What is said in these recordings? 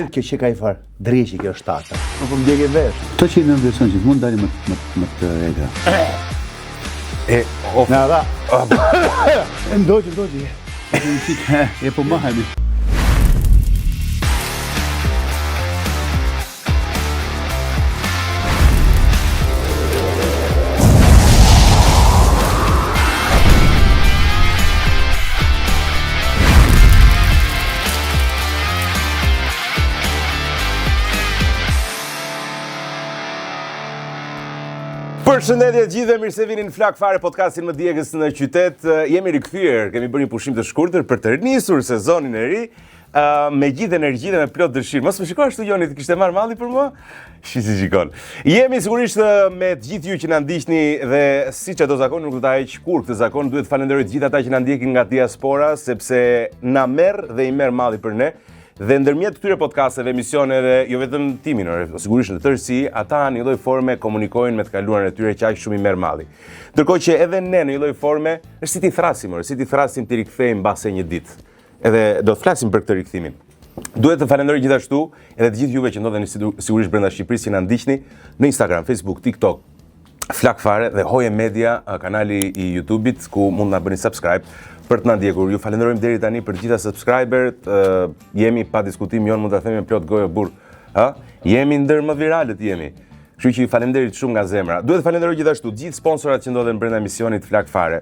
kjo që ka I farë, dreqi kjo shtata. Nuk po m'djek e vesh. To që I në vlerëson që mund dali më të egra. Na dha. Ndoqi. E po mahemi. Përshëndetje gjithë, mirë se vini në Flak Fare, podcastin më djegës në qytet. Jemi rikthyer, kemi bërë një pushim të shkurtër për të nisur sezonin e ri me gjithë energji dhe me plot dëshirë. Mos më shiko ashtu Joni, të kishte marrë malli për mua? Si shikon. Jemi sigurisht me të gjithë ju që na ndiqni dhe siç ato zakon nuk do ta heq kur këtë zakon, duhet të falenderoj të gjithë ata që na ndjekin nga diaspora sepse na merr dhe I merr malli për ne. Dhe ndërmjet këtyre podcasteve, emisioneve, jo vetëm timin, sigurisht në tërësi, ata në një lloj forme komunikojnë me të kaluarën e tyre që aq shumë I merr malli. Ndërkohë që edhe ne në një lloj forme, është si ti thrasim, ti rikthehemi mbas një ditë. Edhe do të flasim për këtë rikthimin. Duhet të falenderoj gjithashtu edhe të gjithë juve që ndodheni sigurisht brenda Shqipërisë që na ndiqni në Instagram, Facebook, TikTok, Flak Fare dhe Hoje Media, kanali I YouTube-it ku mund na bëni subscribe për të na ndjekur. Ju falenderojmë deri tani për gjitha subscribert. Jemi pa diskutim, Jon mund ta themi me plot gojë burr. Jemi ndër më viralët jemi. Kështu që ju falenderit shumë nga zemra. Duhet të falenderoj gjithashtu gjithë sponsorat që ndodhen brenda emisionit Flak Fare.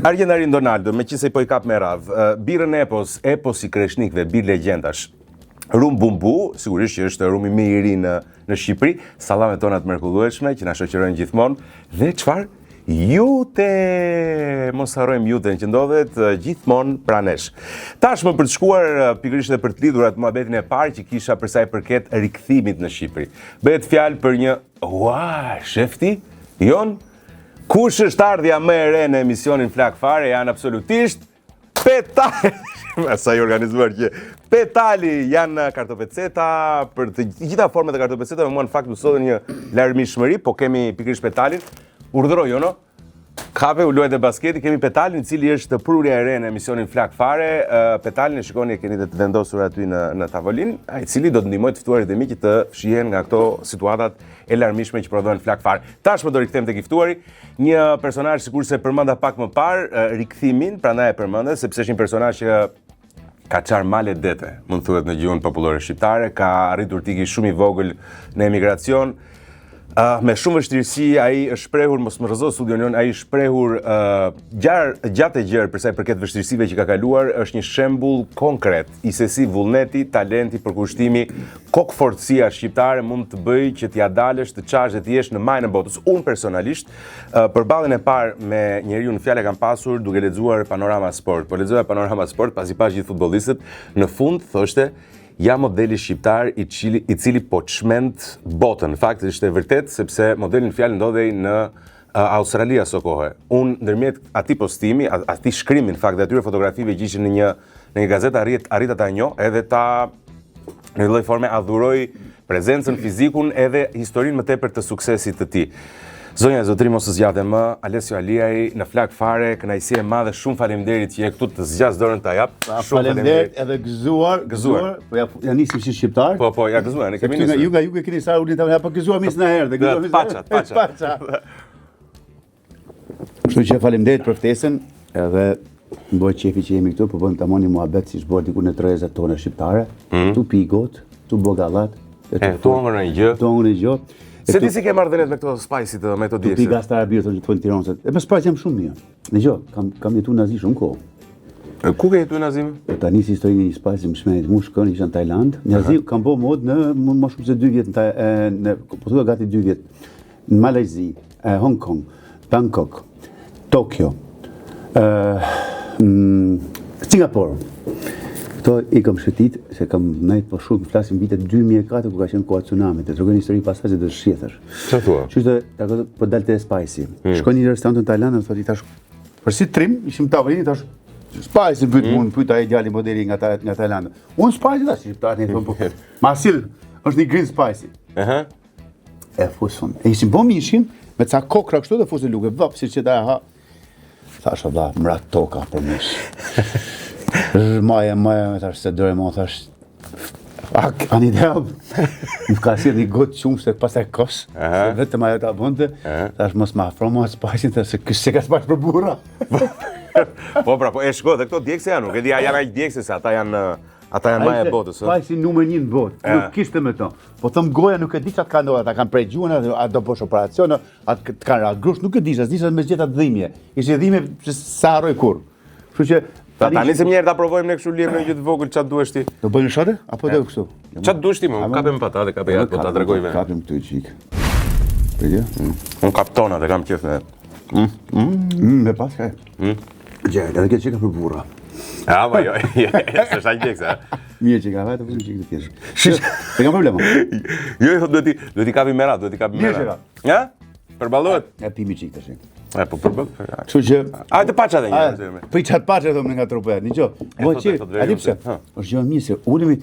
Argjendarin Donaldo, meqense po I kap me radh. Birën Epos I Kreshnikëve, bir legjendash. Rum Bumbu, sigurisht që është rumi më I ri në Shqipëri, sallamet tona të mrekullueshme që na shoqërojnë gjithmonë dhe çfarë? Jute, mos harrojmë Juten që ndodhet gjithmonë pranesh. Tashmë për të shkuar pikërisht edhe për të lidhur atë muhabetin e parë që kisha për sa I përket rikthimit në Shqipëri. Bëhet fjalë për një, shefti, Jon, kush është ardhja më e re në emisionin Flak Fare janë absolutisht Petali. Sa I organizuar që Petali janë kartopeceta për të gjitha format e kartopecetave, mua në fakt më sodhen një larmishmëri, po kemi pikërisht Petalin. Urdhëroj, Jono, kape u luajt e basketi, kemi Petalin, I cili është prurja e re në emisionin Flak Fare. Petalin e shikoni e keni të vendosur aty në tavolin, I cili do të ndihmojë të ftuarit e mi që të shihen nga këto situatat e larmishme që prodhohen Flak Fare. Tashmë do rikthem tek I ftuari, një personazh sikurse përmenda pak më parë rikthimin, prandaj e përmenda sepse është një personazh që ka çar male dete, mund thuhet në gjuhën popullore shqiptare, ka arritur të ikë shumë I vogël në emigracion. Me shumë vështirësi ai është shprehur, mos më rrëzo studion jon, ai është shprehur gjatë e gjerë për sa I përket vështirësive që ka kaluar, është një shembull konkret I se si vullneti, talenti, përkushtimi, kokfortësia shqiptare mund të bëjë që t'ja dalësh, të çash dhe të jesh në majën e botës. Unë personalisht për ballin e parë me njeriu në fjalë kam pasur duke lexuar Panorama Sport. Po lexoja Panorama Sport pasi pash gjithë futbollistët, në fund thoshte ja modeli shqiptar I cili po çmend botën. Në fakt është e vërtet sepse modeli në fjalë ndodhej në Australi aso kohë. Unë ndërmjet atij postimi, atij shkrimi në fakt dhe atyre fotografive që ishin në një gazetë arrita ta njoh edhe ta në lloj forme adhuroj prezencën, fizikun edhe historinë më tepër të suksesit të tij. Zonja e Zotëri mos të zgjate më, Alessio Aliaj në Flak Fare, kënaqësi e madhe, shumë faleminderit që je këtu të zgjas dorën ta jap. Faleminderit edhe gëzuar, po ja nisim si shqiptar. Po, ja gëzuar, ne kemi nisur. Ju nga jugu keni sa ulin ta po gëzuar mis në herë, dhe gëzuar mis. Paça. Kështu që faleminderit për ftesën, edhe më bëhet qefi që jemi këtu, po bën tamam një muhabet siç bëhet diku në trezat tona shqiptare. Tu pi got, tu bogallat, tu hongër një gjë. Se ti si ke marrë me këto spajsit me to djeshtë? Tu pi gasta arabirë të thonë Tiranës. E me spajs jam shumë mirë. Dëgjoj, kam jetuar nazi shumë kohë. Ku ke jetuar nazim? Ta nisi historinë një spajs më shmenit mushkën, isha në Tajland. Nazi kam bë mod në më shumë se 2 vjet në po thua gati 2 vjet. Në Malajzi, Hong Kong, Bangkok, Tokyo, Singapore. Këto I kam shëtit, se kam nejt po shumë, flasim vitet 2004 ku ka qenë koha tsunamit, të tregoj një histori pasazhe të shqetësh. Çfarë thua? Kështu që po dalte Spicy. Shkoj në një restorant në Tajland, më thotë tash, për si trim, ishim tavolinë tash Spicy pyet ai djali modeli nga Tajland. Unë Spicy tash, shqiptarin thonë po. Masil, është një green spicy. E fuson. E ishim bom ishin me ca kokra kështu dhe fusën luke, vap siç që ta ha. Thash valla, mrat toka për mish. Maja, tash se dore më thash Ani idea, më ka si një gotë qumë se pasaj kos, vetëm ajo ta bënte, tash mos ma afro mua spajsin, se kësë ka spajsh për burra. Po pra, po e shko, dhe këto djekse janë, nuk e di, janë aq djekse se ata janë ma e botës. Spajsi numër 1 në botë, nuk kishte me to. Po thëm goja nuk e di çat ka ndodhur, ata kanë prej gjuhën, a do bosh operacion, atë kanë ra grush, nuk e di, s'disha me gjitha dhimbje. Ishte dhimbje që sa harroj kurrë. Kështu që tani se njerë ta provojmë ne kështu liep në një të vogël çat duhesh ti. do bëjmë shote apo do kështu? Çat duhesh ti më, kapem pata dhe kapem atë, po ta tregoj vetë. Kapim këtu çik. Vedi? Un kap tonat e kam qef me. Me pas ka. Gjë, edhe kjo çika për burra. Ah, po jo, s'është aq djekse. Mirë që ka vetë, po çik të thjesht. Shish, s'ka problem. Jo, duhet i kapi merat, duhet i kapi merat. Ja? Përballohet. Ja pimi çik tash. Po përball. Kështu që Hajde paça edhe një. po i çat paçë thonë nga trupe. Dgjoj. Po çi, a di pse? Është gjë mirë se ulemi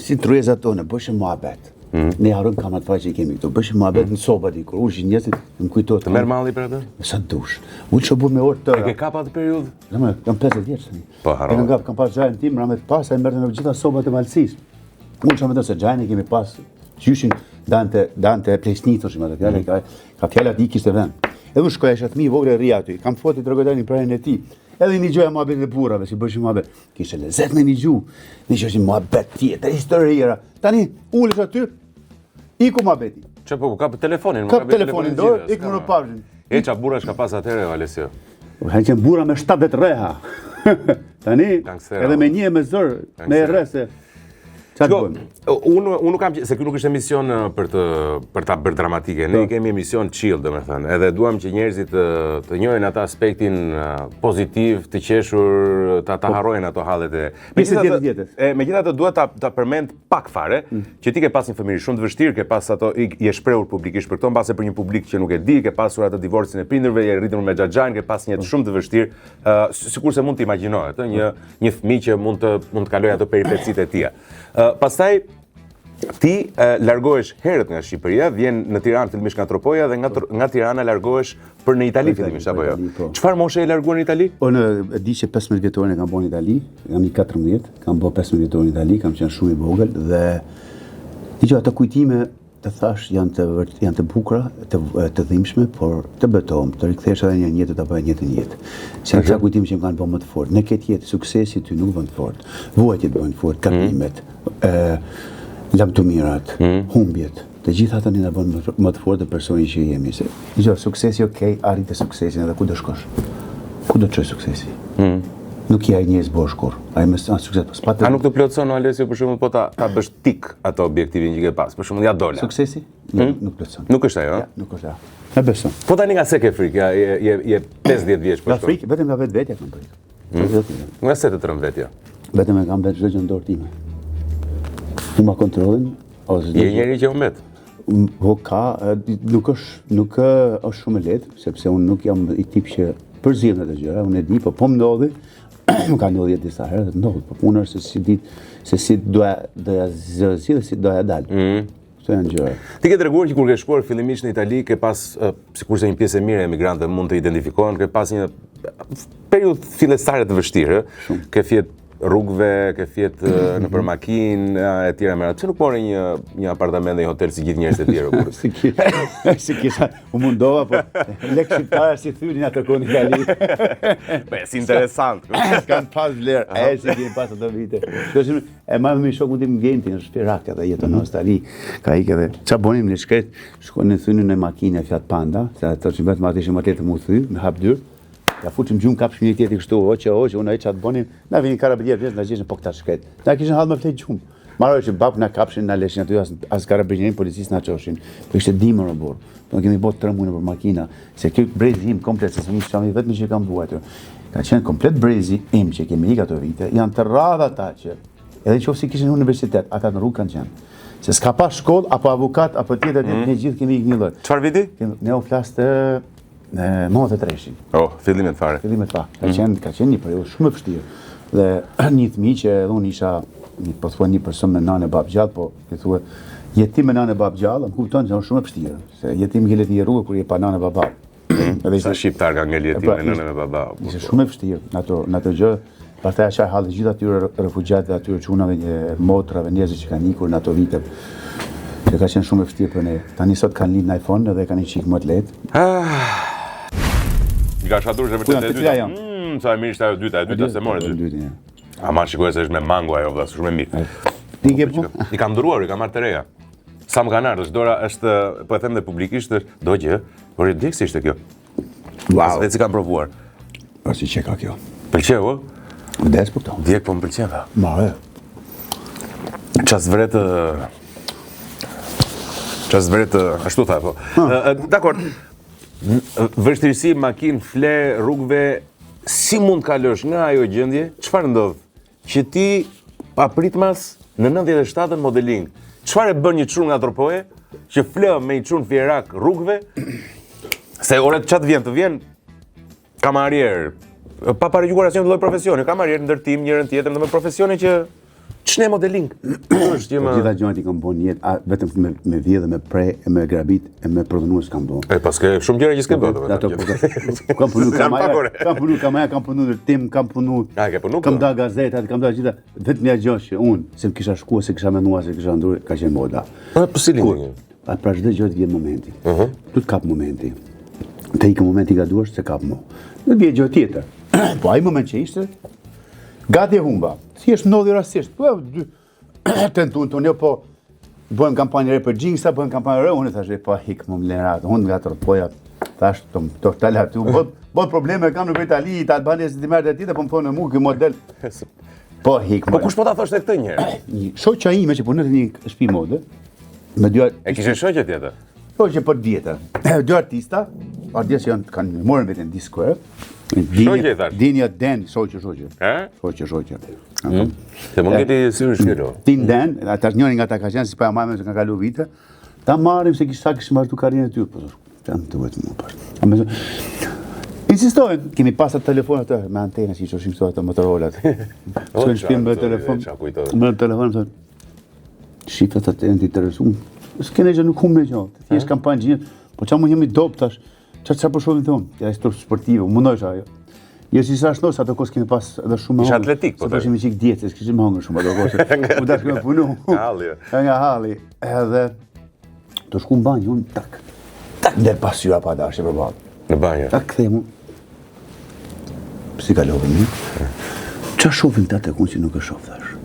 si trezat tonë, bësh muhabet. Ne harron kamat faqe që kemi këtu. Bësh muhabet në soba dikur. Ushin njerëzit, më kujtohet. Të merr malli për atë? Sa dush. Unë që bu me orë të... E ke kap atë periudhë? Në kam 50 vjeç tani. Po, harro. Kam pas gjajnë tim, ramet pas, a i mërë në gjitha sobat e malësis. Unë që me të se gjajnë kemi pas, gjyshin dante plesni, thoshim atë fjallë, ka fjallat i kishte vend. Edhe unë shkoja isha të mi vogre rria aty, kam foti të rëgojtaj një prajnë e ti. Edhe një gjoja muhabet e burrave, si bëshim muhabet. Kishte lezet me një gjuhë, një që është një muhabet tjetër, historira. Tani, ulesh aty, iku muhabeti. Që po, ka telefonin, Ka telefonin dorë, iku në pavshin. E qa burra shka pas atëre, Alessio? Kanë qenë burra me 7 reha. Tani, Gangstera, edhe me një me zër, me rrese. Qa të bëjmë? Unë nuk kam, se kjo nuk është emision për ta bërë dramatike, ne kemi emision chill, domethënë, edhe duam që njerëzit të njohin atë aspektin pozitiv, të qeshur, ta harrojnë ato hallet e. Megjithatë dua ta përmend pak fare, që ti ke pas një fëmijë shumë të vështirë, ke pas ato je shprehur publikisht për këto, mbase për një publik që nuk e di, ke pasur atë divorcin e prindërve, je rritur me xhaxhain, ke pas një jetë shumë të vështirë, sikurse mund të imagjinohet, një fëmijë që mund të kalojë ato peripecitë e tija. Pastaj ti largohesh herët nga Shqipëria, vjen në Tiranë fillimisht nga Tropoja dhe nga Tirana largohesh për në Itali fillimisht apo jo? Çfarë moshe e larguar në Itali? Unë e di që 15 vjetorin e kam bërë në Itali, jam i 14, kam bërë 15 vjetorin në Itali, kam qenë shumë i vogël dhe dgjoj ato kujtime të thash janë të bukura, të dhimbshme, por të betohem, të rikthesh edhe një jetë apo një jetë. Se këto kujtime që më kanë bërë më të fortë. Në këtë jetë suksesi ty nuk bën të fortë. Vuajtjet bën të fortë, gabimet, lavdëmirat, humbjet. Të gjitha ato na bën më të fortë personi që jemi. Se dgjoj, suksesi arritë suksesin edhe ku do shkosh. Ku do të çoj suksesi? Nuk jaj njerëz bosh kur. Ai më stan sukses pas patë. A nuk të plotson Alessio për shembull po ta bësh tik ato objektivin që ke pas? Për shembull ja dola. Suksesi? Nuk plotson. Nuk është ajo, Ja, nuk është ajo. E besoj. Po tani nga se ke frikë, je 50 vjeç po. Nga frikë, vetëm nga vetvetja kam frikë. Nga se të trembetja. Vetëm e kam vetë çdo gjë në dorë time. Nuk ma kontrollin ose Je njëri që umbet. Po ka, nuk është shumë e lehtë, sepse unë nuk jam i tip që përzihen ato gjëra, unë e di, po më ndodhi, më ka ndodhur disa herë dhe ndodh, po puna është se si doja zëzi dhe si doja dal. Këto janë gjëra. Ti ke treguar që kur ke shkuar fillimisht në Itali, ke pas, sikurse një pjesë e mirë e emigrantëve mund të identifikohen, ke pas një periudhë fillestare të vështirë, ke fjet rrugëve, ke fjet nëpër makinë e tjera me pse nuk morë një apartament dhe një hotel si gjithë njerëzit e tjerë? Si kisha, u mundova, po lek shqiptare si thyrin atë kohë në Itali. Si interesant. S'kan pas vlerë, si kemi pas ato vite. E marrë me shokun tim Genti, në Shpirak, edhe jeton në Australi, ka ikë edhe. Qa bonim në shkret, shkon në thynin e makinë e Fiat Panda, se ato që vetëm atë ishim atë të mu thy, në hap dyrë. Ja fuqim gjumë kapshim një tjetër kështu, oqe, unë ai çat bonim, na vinin karabinier vetë na gjeshën po këta shkret. Na kishin hall me flet gjumë. Marrë që bab na kapshin, na leshin aty as karabinieri, policisë na çoshin. Po ishte dimër o burr. Do kemi bot 3 muaj për makina, se ky brezi im komplet se s'mi çam vetëm që kam vuajtur. Ka qenë komplet brezi im që kemi ikë ato vite, janë të rradha ata që edhe nëse kishin në universitet, ata në rrugë kanë qenë. Se s'ka pas shkollë apo avokat apo tjetër, ne gjithë kemi ikë një lloj. Çfarë viti? Ne u flas të 93-shin. Fillimet fare. Fillimet fare. Ka qenë një periudhë shumë e vështirë. Dhe një fëmijë që edhe unë isha, po thua një person me nanë e bab gjallë, po i thua jetim me nanë e bab gjallë, më kupton që është shumë e vështirë. Se jetim ngelet një rrugë kur je pa nanë e baba. Sa shqiptar ka ngel jetim me nanë e baba. Ishte shumë e vështirë në ato gjë. Pastaj çaj halli gjithë atyre refugjatëve, atyre çunave, motrave, njerëzve që kanë ikur në ato vite. Që ka qenë shumë e vështirë për ne. Tani sot kanë lind në iPhone edhe kanë një çik më të lehtë. I ka shatur se vërtet e dyta. Sa e mirë ishte ajo dyta, e dyta se more dy. Ama shikoj se është me mango ajo vëlla, shumë e mirë. Ti ke po? I kam dhuruar, i kam marrë të reja. Sa më kanë ardhur, dora është, po e them dhe publikisht, është dogje, por e di se ishte kjo. Wow. Vetë si kam provuar. Po si çe ka kjo? Pëlqeu, ë? Ndes po këto. Djeg po më pëlqen. Ma e. Ças vret ashtu tha po. Dakor. Vështirësi makinë, fle, rrugëve, si mund kalosh nga ajo gjendje? Çfarë ndodh? Që ti papritmas në 97-ën modeling. Çfarë e bën një çun nga tropoje që flë me një çun fjerak rrugëve? Se ora çat vjen, të vjen kamarier, pa paraqyuar asnjë lloj profesioni, kamarier, ndërtim, njërin tjetër, ndonëse profesione që ç'ne modeling. Është që më Gjitha gjërat i kam bën jetë, vetëm me vjedhë dhe me pre, e me grabit, e me prodhues kam bën. E paske shumë gjëra që s'ke bërë. Ato kam punu kamera, kam punu ndërtim, kam punu. Ke punu? Kam da gazetat, kam da gjitha. Vetëm ja gjë që unë, se më kisha shkuar, se kisha menduar, se kisha ndurë, ka qenë moda. Po si lindin? Pra çdo gjë të vjen momenti. Tu të kap momenti. Te ikë momenti gaduar se kap mo. Në vjen gjë tjetër. Po ai moment që ishte gati e humba. Si është ndodhi rastisht. Po tentuan tonë po bëjmë kampanje re për Xhingsa, bëjmë kampanje re, unë thash po hik më mlerat. Unë nga tropoja thash to tala aty. Bot probleme kam në Itali, ta Albanisë të merret aty, po më thonë mua ky model. Po hik. Po kush po ta thoshte këtë një herë? Shoqja ime që punon në një shtëpi mode. Me dy E kishe shoqe tjetër? Po që po të vjetër. Dy artista, artistë që kanë morën veten Discord. Dinja Den, shoqë. Shoqë. Se mund këti syrë shkelo. Din Den, ata njëri nga ata ka qenë si pa majme që kanë kalu vite. Ta marrim se kishim marrë karrierën e tyre, po jam duhet më pas. Insistojnë, kemi pasur telefon atë me antena si çoshim këto ato Motorolat. Shkojnë shtëpi me telefon. Me telefon thonë. Shifat atë të interesuar. S'kene gjë nuk humbë gjë. Thjesht kampanje, po çamu jemi dop tash. Çfarë po shohim thon? Ja është sportive, mundoj ajo. Jo si sa shnos ato kos kemi pas edhe shumë. Isha atletik po. Po ishim çik dietë, s'kishim hangër shumë ato kos. U dash me punu. Halli. Nga halli. Edhe të shku në banjë, unë tak der pas syra pa dashje për ballë. Në banjë. Tak kthemu. Si kalove mi? Çfarë shohim ta tek unë që nuk e shoh thash.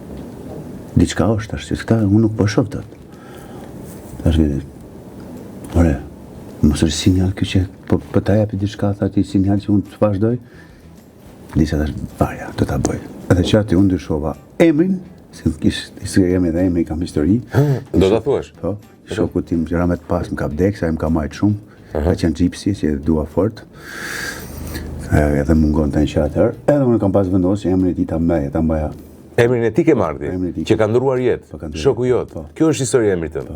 Diçka është tash, se këta unë nuk po shoh tat. Tash vjen. Ore, mos është sinjal kjo që po ta japi diçka aty sinjal që unë të vazhdoj. Disa tash vaja, do ta bëj. Edhe që aty unë dyshova emrin, se kishte emrin dhe emri kam histori. Do ta thuash? Po, shoku tim që ramet pas më ka vdek, sa më ka marrë shumë. Ka qenë Gypsy, që dua fort. Edhe mungon të në qatër. Edhe unë kam pas vendosur që emrin e tij ta mbaja. Emrin e ti ke marrë, që ka ndëruar jetë, shoku jot. Kjo është historia e emrit tënd.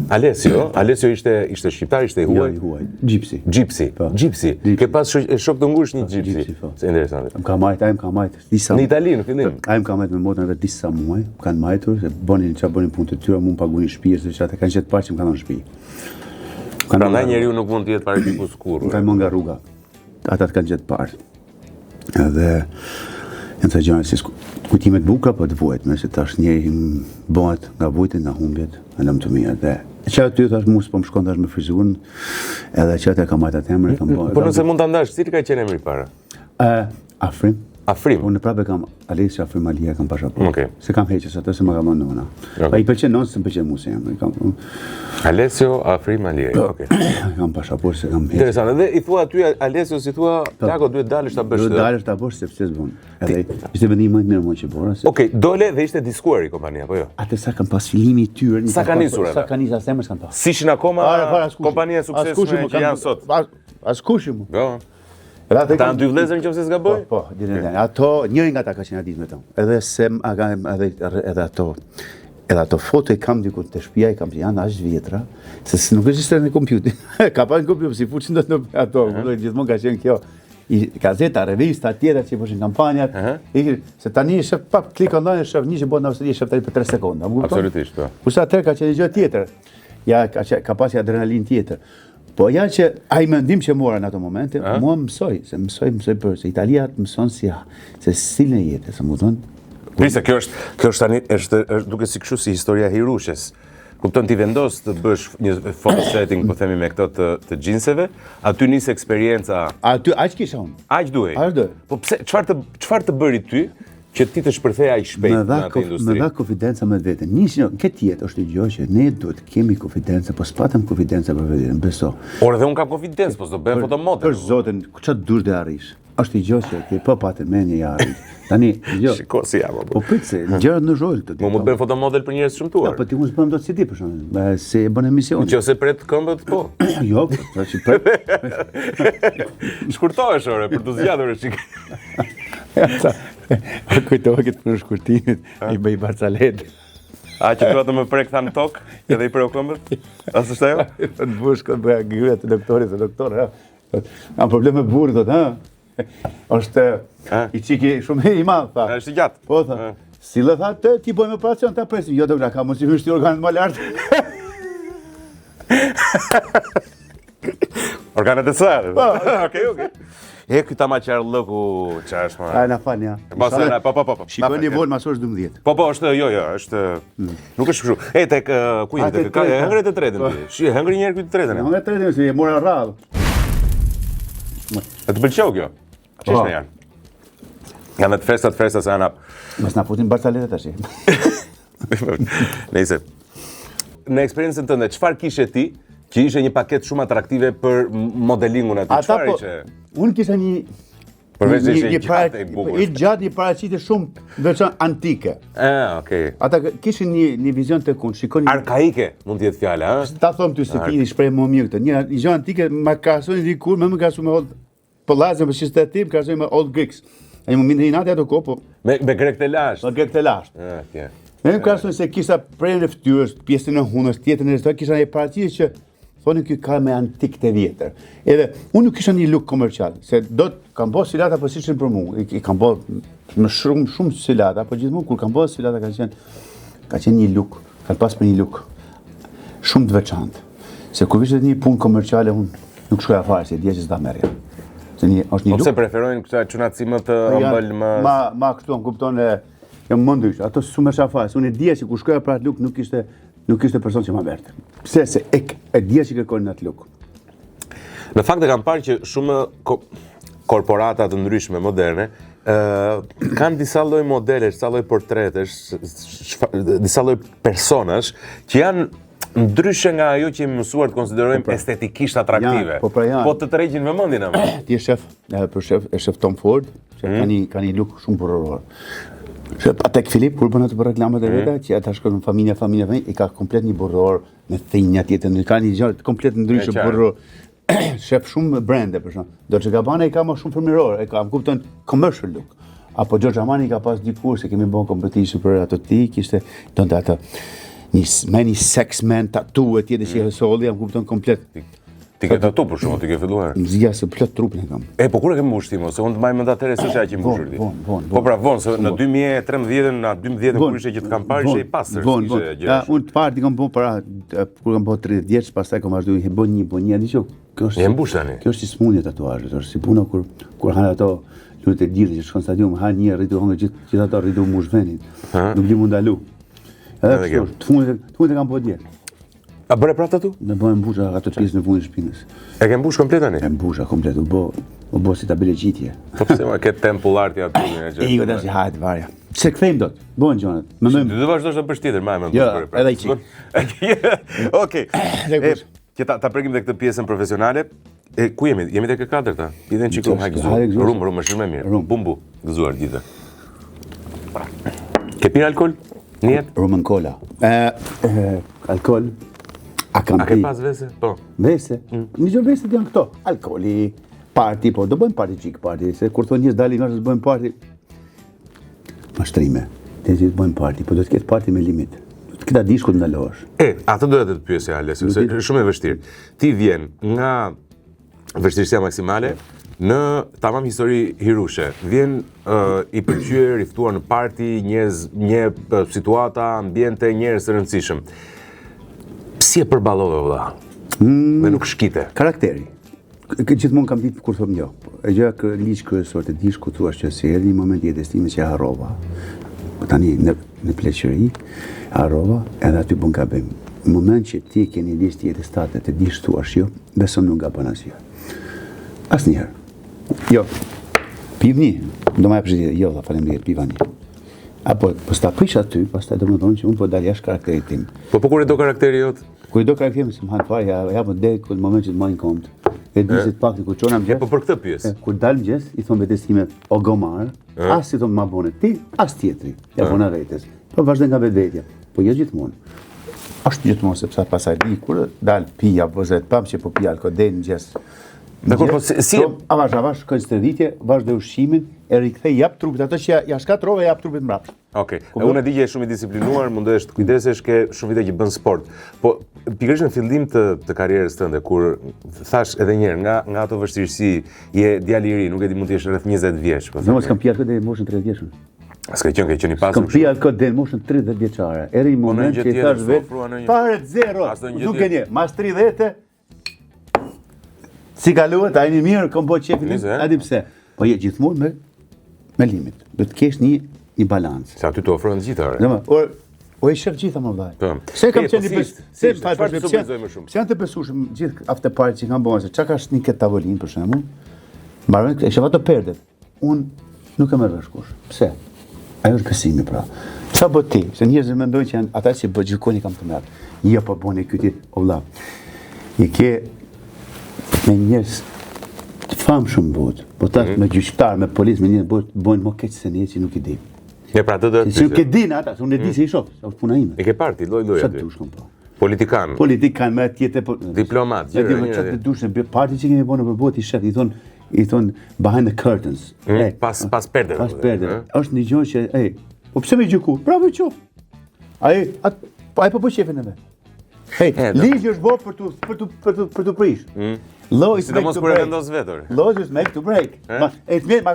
Alessio ishte shqiptar, ishte huaj. Gypsy. Ke pas shok të ngushtë një Gypsy. Se interesante. Më ka marrë disa. Në Itali në fillim. Ai më ka marrë me motrën edhe disa muaj, kanë marrë se bënin punë të tyre, mund pagunin shtëpi, se çfarë kanë qenë të parë që më kanë dhënë shtëpi. Prandaj njeriu nuk mund të jetë paraqykus kurrë. Kanë më nga rruga. Ata kanë qenë të parë. Edhe janë të gjëra si kujtimet bukura, po të vuajtme, se tash njeri bëhet nga vujtjet, nga humbjet, e lëmë të mirë. Dhe që aty thash mus po më shkon tash me frizurën, edhe që atë kam marrë atë emër, kam bërë. Po nëse mund ta ndash, cili ka qenë emri para? Afrim. Unë prapë kam Alessio Afrim Alia kam pasaportë. Okej. Se kam heqës atë se më ka dhënë nëna. Pa i pëlqen non se më pëlqen mua emri. Alessio Afrim Alia. Okej. Kam pasaportë se kam heqës. Interesante. Dhe i thua aty Alessio si thua, Plako duhet dalësh ta bësh. Duhet dalësh ta bësh sepse s'bën. Edhe ishte vendim më i mirë më që bora. Okej, dole dhe ishte diskuar i kompania, po jo. Atë sa kanë pas fillimi i tyre. Sa kanë nisur ata? Sa kanë nisur semër kanë pas. Si ishin akoma kompania e suksesshme që janë sot. Askushim. Po. Ta në dy vlezër në që se s'ga bëj? Po, ato, njëri nga ta ka qenë adit me tëmë. Edhe ato foto e kam diku të shtëpia, i kam që janë ashtë vjetra, se nuk është në kompjuter. Ka pa në kompjuter, si fuqin do të në ato, gjithmonë ka qenë kjo. Gazeta, revista, tjetër që i poshin kampanjat, se tani shëf, pap, klik online, shëf një që bojnë në Australi, shëf tani për 3 sekonda. Absolutisht, po. Kurse atër ka qenë gjë tjetër, ka pasi adrenalin tjetër. Po ja që ai mendim që mora në ato momente, mua mësoj për se Italia të mëson se stilin e jetës, më thon. Prisa, kjo është tani është duke si kështu si historia e Hirushes. Kupton ti vendos të bësh një photo setting, po themi me këto të xhinseve, aty nis eksperienca. Aty aq kisha unë. Aq duhej. Po pse çfarë të bëri ty që ti të shpërthej aq shpejt në atë industri? Me dha konfidenca me veten. Këtë jetë është gjë që ne duhet kemi konfidencë, po s'patëm konfidencë për veten, beso. Por edhe un kam konfidencë, po s'do bëhem fotomodel. Për zotin, çfarë dush të arrish? Është gjë që ti po patën mendje ja arrish. Tani, jo. Shiko si jam. Po pritse, gjërat në rol të. Mund të bëhem fotomodel për njerëz shëmtuar. Po ti mund të bëjmë dot si ti për shembull, se bën emision. Nëse pret këmbët, po. Jo, tash pret. Shkurtohesh ore për të zgjatur çik. Kujtohet për shkurtimit, i bëj barcalet. A që duhet të më prek thanë tokë, edhe i preu këmbët? Asë është ajo? Në bush këtë bëja gjyra të doktorit, Kam problem me burë, thot, është i qiki shumë i madh, tha. Është i gjatë? Po, tha. Si le tha, ti bojmë operacion, ta presim. Jo, doktor, ka mund si hështi organet më lartë. Organet e sërë? Okej. E këta ma qarë lëku qash ma... A, na falë, ja. Po. Shikoj një volë, maso është 12. Po, është, jo, është... Nuk është kështu. E, tek, ku jemi, tek, hëngre të tretën ti. Shi, hëngre njerë këtë të tretën. Hëngre të tretën, se e mora radhë. E të pëlqeu kjo? Qesh në janë? Janë të fresta se janë... Mas na putin barcaletet tash. Nëjse. Në eksperiencën tënde, çfarë kishe ti që ishe një paketë shumë atraktive për modelingun aty? Çfarë që... Unë kisha një... Përveç që ishe gjatë e bukur. I gjatë një paraqitje shumë veçan antike. Okej. Ata kishin një vizion të kun, shikoni... Arkaike, mund t'jetë fjala, ha? Ta thom ty se ti i shpreh më mirë këtë. Një vizion antike ma krahasojnë dikur, më krahasoj me old Polazën për sistematim, krahasoj me old Greeks. Ai më mindë hinati ato kopo. Me grek të lashtë. Me grek të lashtë. Okej. Ne krahasoj se kisha prerën e fytyrës, pjesën e hundës, tjetrën e rrethoj, kisha një paraqitje që thonin ky ka me antik të vjetër. Edhe unë nuk kisha një look komercial, se do të kam bërë silata po sishin për mua. I kam bërë në shumë silata, po gjithmonë kur kam bërë silata ka qenë një look, ka pas për një look shumë të veçantë. Se kur vishte një punë komerciale unë nuk shkoja fare, se dia që s'da merrja. Se është një look. Pse preferojnë këta çunaci më të ëmbël më ma këtu më kupton jam më ndysh. Ato s'u më shafas. Unë dia që kur shkoja për atë look nuk ishte person që ma merrte. Pse se e dia që kërkojnë atë look. Në fakt e kam parë që shumë korporata të ndryshme moderne kanë disa lloj modelesh, disa lloj portretesh, disa lloj personash që janë ndryshe nga ajo që jemi mësuar të konsiderojmë estetikisht atraktive. Po të tërheqin vëmendjen ama. Ti je shef, për shef Tom Ford, që ka një look shumë burror. Atek Filip, kur bën ato për reklamat e veta, që ata shkon në familja, i ka komplet një burror me thinja tjetër, ka një gjë komplet ndryshe burror. Shef shumë brande për shkak. Dolce Gabbana i ka më shumë fëmiror, e ka, më kupton, commercial look. Apo Giorgio Armani ka pas dikur se kemi bën kompeticion për ato ti, kishte donte ato një sex man tattoo e tjetër që e solli, jam kupton komplet. Ti ke tatu për shumë, ti ke filluar. Zgja se plot trupin e kam. Po kur e ke mbush ti mos, se unë të mbaj mend atëherë s'është aq i mbushur ti. Po pra vonë, se në 2013, në 2010 kur ishte që të kam parë ishte i pastër. Unë të parë ti kam bën para kur kam bën 30 vjeç, pastaj kam vazhduar të bëj një diçka. Kjo është. E mbush tani. Kjo është si smundje tatuazhi, është si puna kur han ato lutet e gjithë që shkon stadium, han një rritu hongë gjithë ato rritu mbush vendin. Nuk di mund ndalu. Edhe kështu, të fundit e kam bërë djerë. A bëre prapë tatu? Ne bëhem mbusha ato pjesë në fundit shpinës. E ke mbush komplet tani? E mbusha komplet, u bë si tabele gjitje. Po pse ma ke tempullarti aty në gjë. Jo, tash hajt varja. Se kthejmë dot. Bën gjonat. Ti do vazhdosh të bësh tjetër, më Jo, edhe i çik. Okej. Që ta prekim te këtë pjesën profesionale. Ku jemi? Jemi tek e katërta. Pidhen çiku hajg. Rum është shumë mirë. Bumbu, gëzuar gjithë. Ke pirë alkol? Njet? Roman cola. Alkol. A ke pas vese? Po. Vese? Një gjë vese janë këto. Alkoli, party, po do bëjmë party çik party, se kur thonë njerëz dalin nga të bëjmë party. Mashtrime. Ti të bëjmë party, po do të ketë party me limit. Do të ketë diskut ndalohesh. Atë doja të pyesja Ales, se është shumë e vështirë. Ti vjen nga vështirësia maksimale në tamam histori hirushe. Vjen i pëlqyer, i ftuar në party, një situata, ambiente, njerëz të rëndësishëm. Si e përballove vëlla? Dhe nuk shkite. Karakteri. Gjithmonë kam ditë kur thom jo. E gjëja ligj kryesor të dish ku thua që si erdhi një moment i jetës time që harrova. Tani në pleqëri harrova edhe aty bën gabim. Në moment që ti ke një listë jetës tate të dish thua jo, beson nuk gabon asgjë. Asnjëherë. Jo. Pivni, do më jap zgjidhje, jo, faleminderit, pivani. Apo sta prish aty, pastaj do të thonë që unë po dal jashtë karakterit tim. Po kur e do karakteri jot? Kur do karakteri më han fare, ja po dek në moment që të marrin komt. E di se të pak kur çona më. Po për këtë pyes. Kur dal mëngjes, i thon vetes time o gomar, as si thon ma bone ti, as tjetri. Ja bona vetes. Po vazhdon nga vetvetja. Po jo gjithmonë. Është gjithmonë sepse pasaj di kur dal pija vozet pam që po pi alkool deri mëngjes. Dakor, po si avash konstraditje, vazhdo ushqimin, e rikthej jap trupit ato që ja shkatrove jap trupit mbrapsht. Okej. Unë e di që je shumë i disiplinuar, mundesh të kujdesesh, ke shumë vite që bën sport. Po pikërisht në fillim të karrierës tënde kur thash edhe një herë nga ato vështirësi, je djalë i ri, nuk e di mund të jesh rreth 20 vjeç, po. Mos kam pi alkool deri në moshën 30 vjeçën. S'ka qenë i pasur. Kam pi alkool deri në moshën 30 vjeçare. Eri një moment që i thash vet, pare zero. Nuk e një, mas 30 si kaluat, a jeni mirë, kom po qefin, a di pse. Po je gjithmonë me limit. Do të kesh një balancë. Se aty të ofron të gjitha. O e shef gjitha më vllai. Se kam qenë se janë të besueshëm gjithë afterparty që kanë bërë, se çka ka shni këtë tavolinë për shembull. Mbaroj e shef ato perdet. Un nuk e merr vesh kush. Pse? Ajo është besimi pra. Çfarë bëj ti? Se njerëzit mendojnë që janë ata që gjykojnë kam të merr. Jo po bëni këtë o vlla. I ke me njerëz të famshëm botë, po tash me gjyqtar, me policë, me njerëz bojnë më keq se ne që nuk i dim. Ja pra të Se nuk e din ata, unë e di se i shoh, është puna ime. E ke parti, lloj Sa aty. dush kom po. Politikan. Politikan me tjetër po. Diplomat, Ja di më çfarë dush, parti që kemi bënë për botë i shef, i thon behind the curtains. Pas perdeve. Pas perdeve. Është një gjë që, po pse më gjyku? Bravo qof. Ai po shefin e vet. Ligji është bërë për tu prish. Law is make to break. Law is make to break. Ma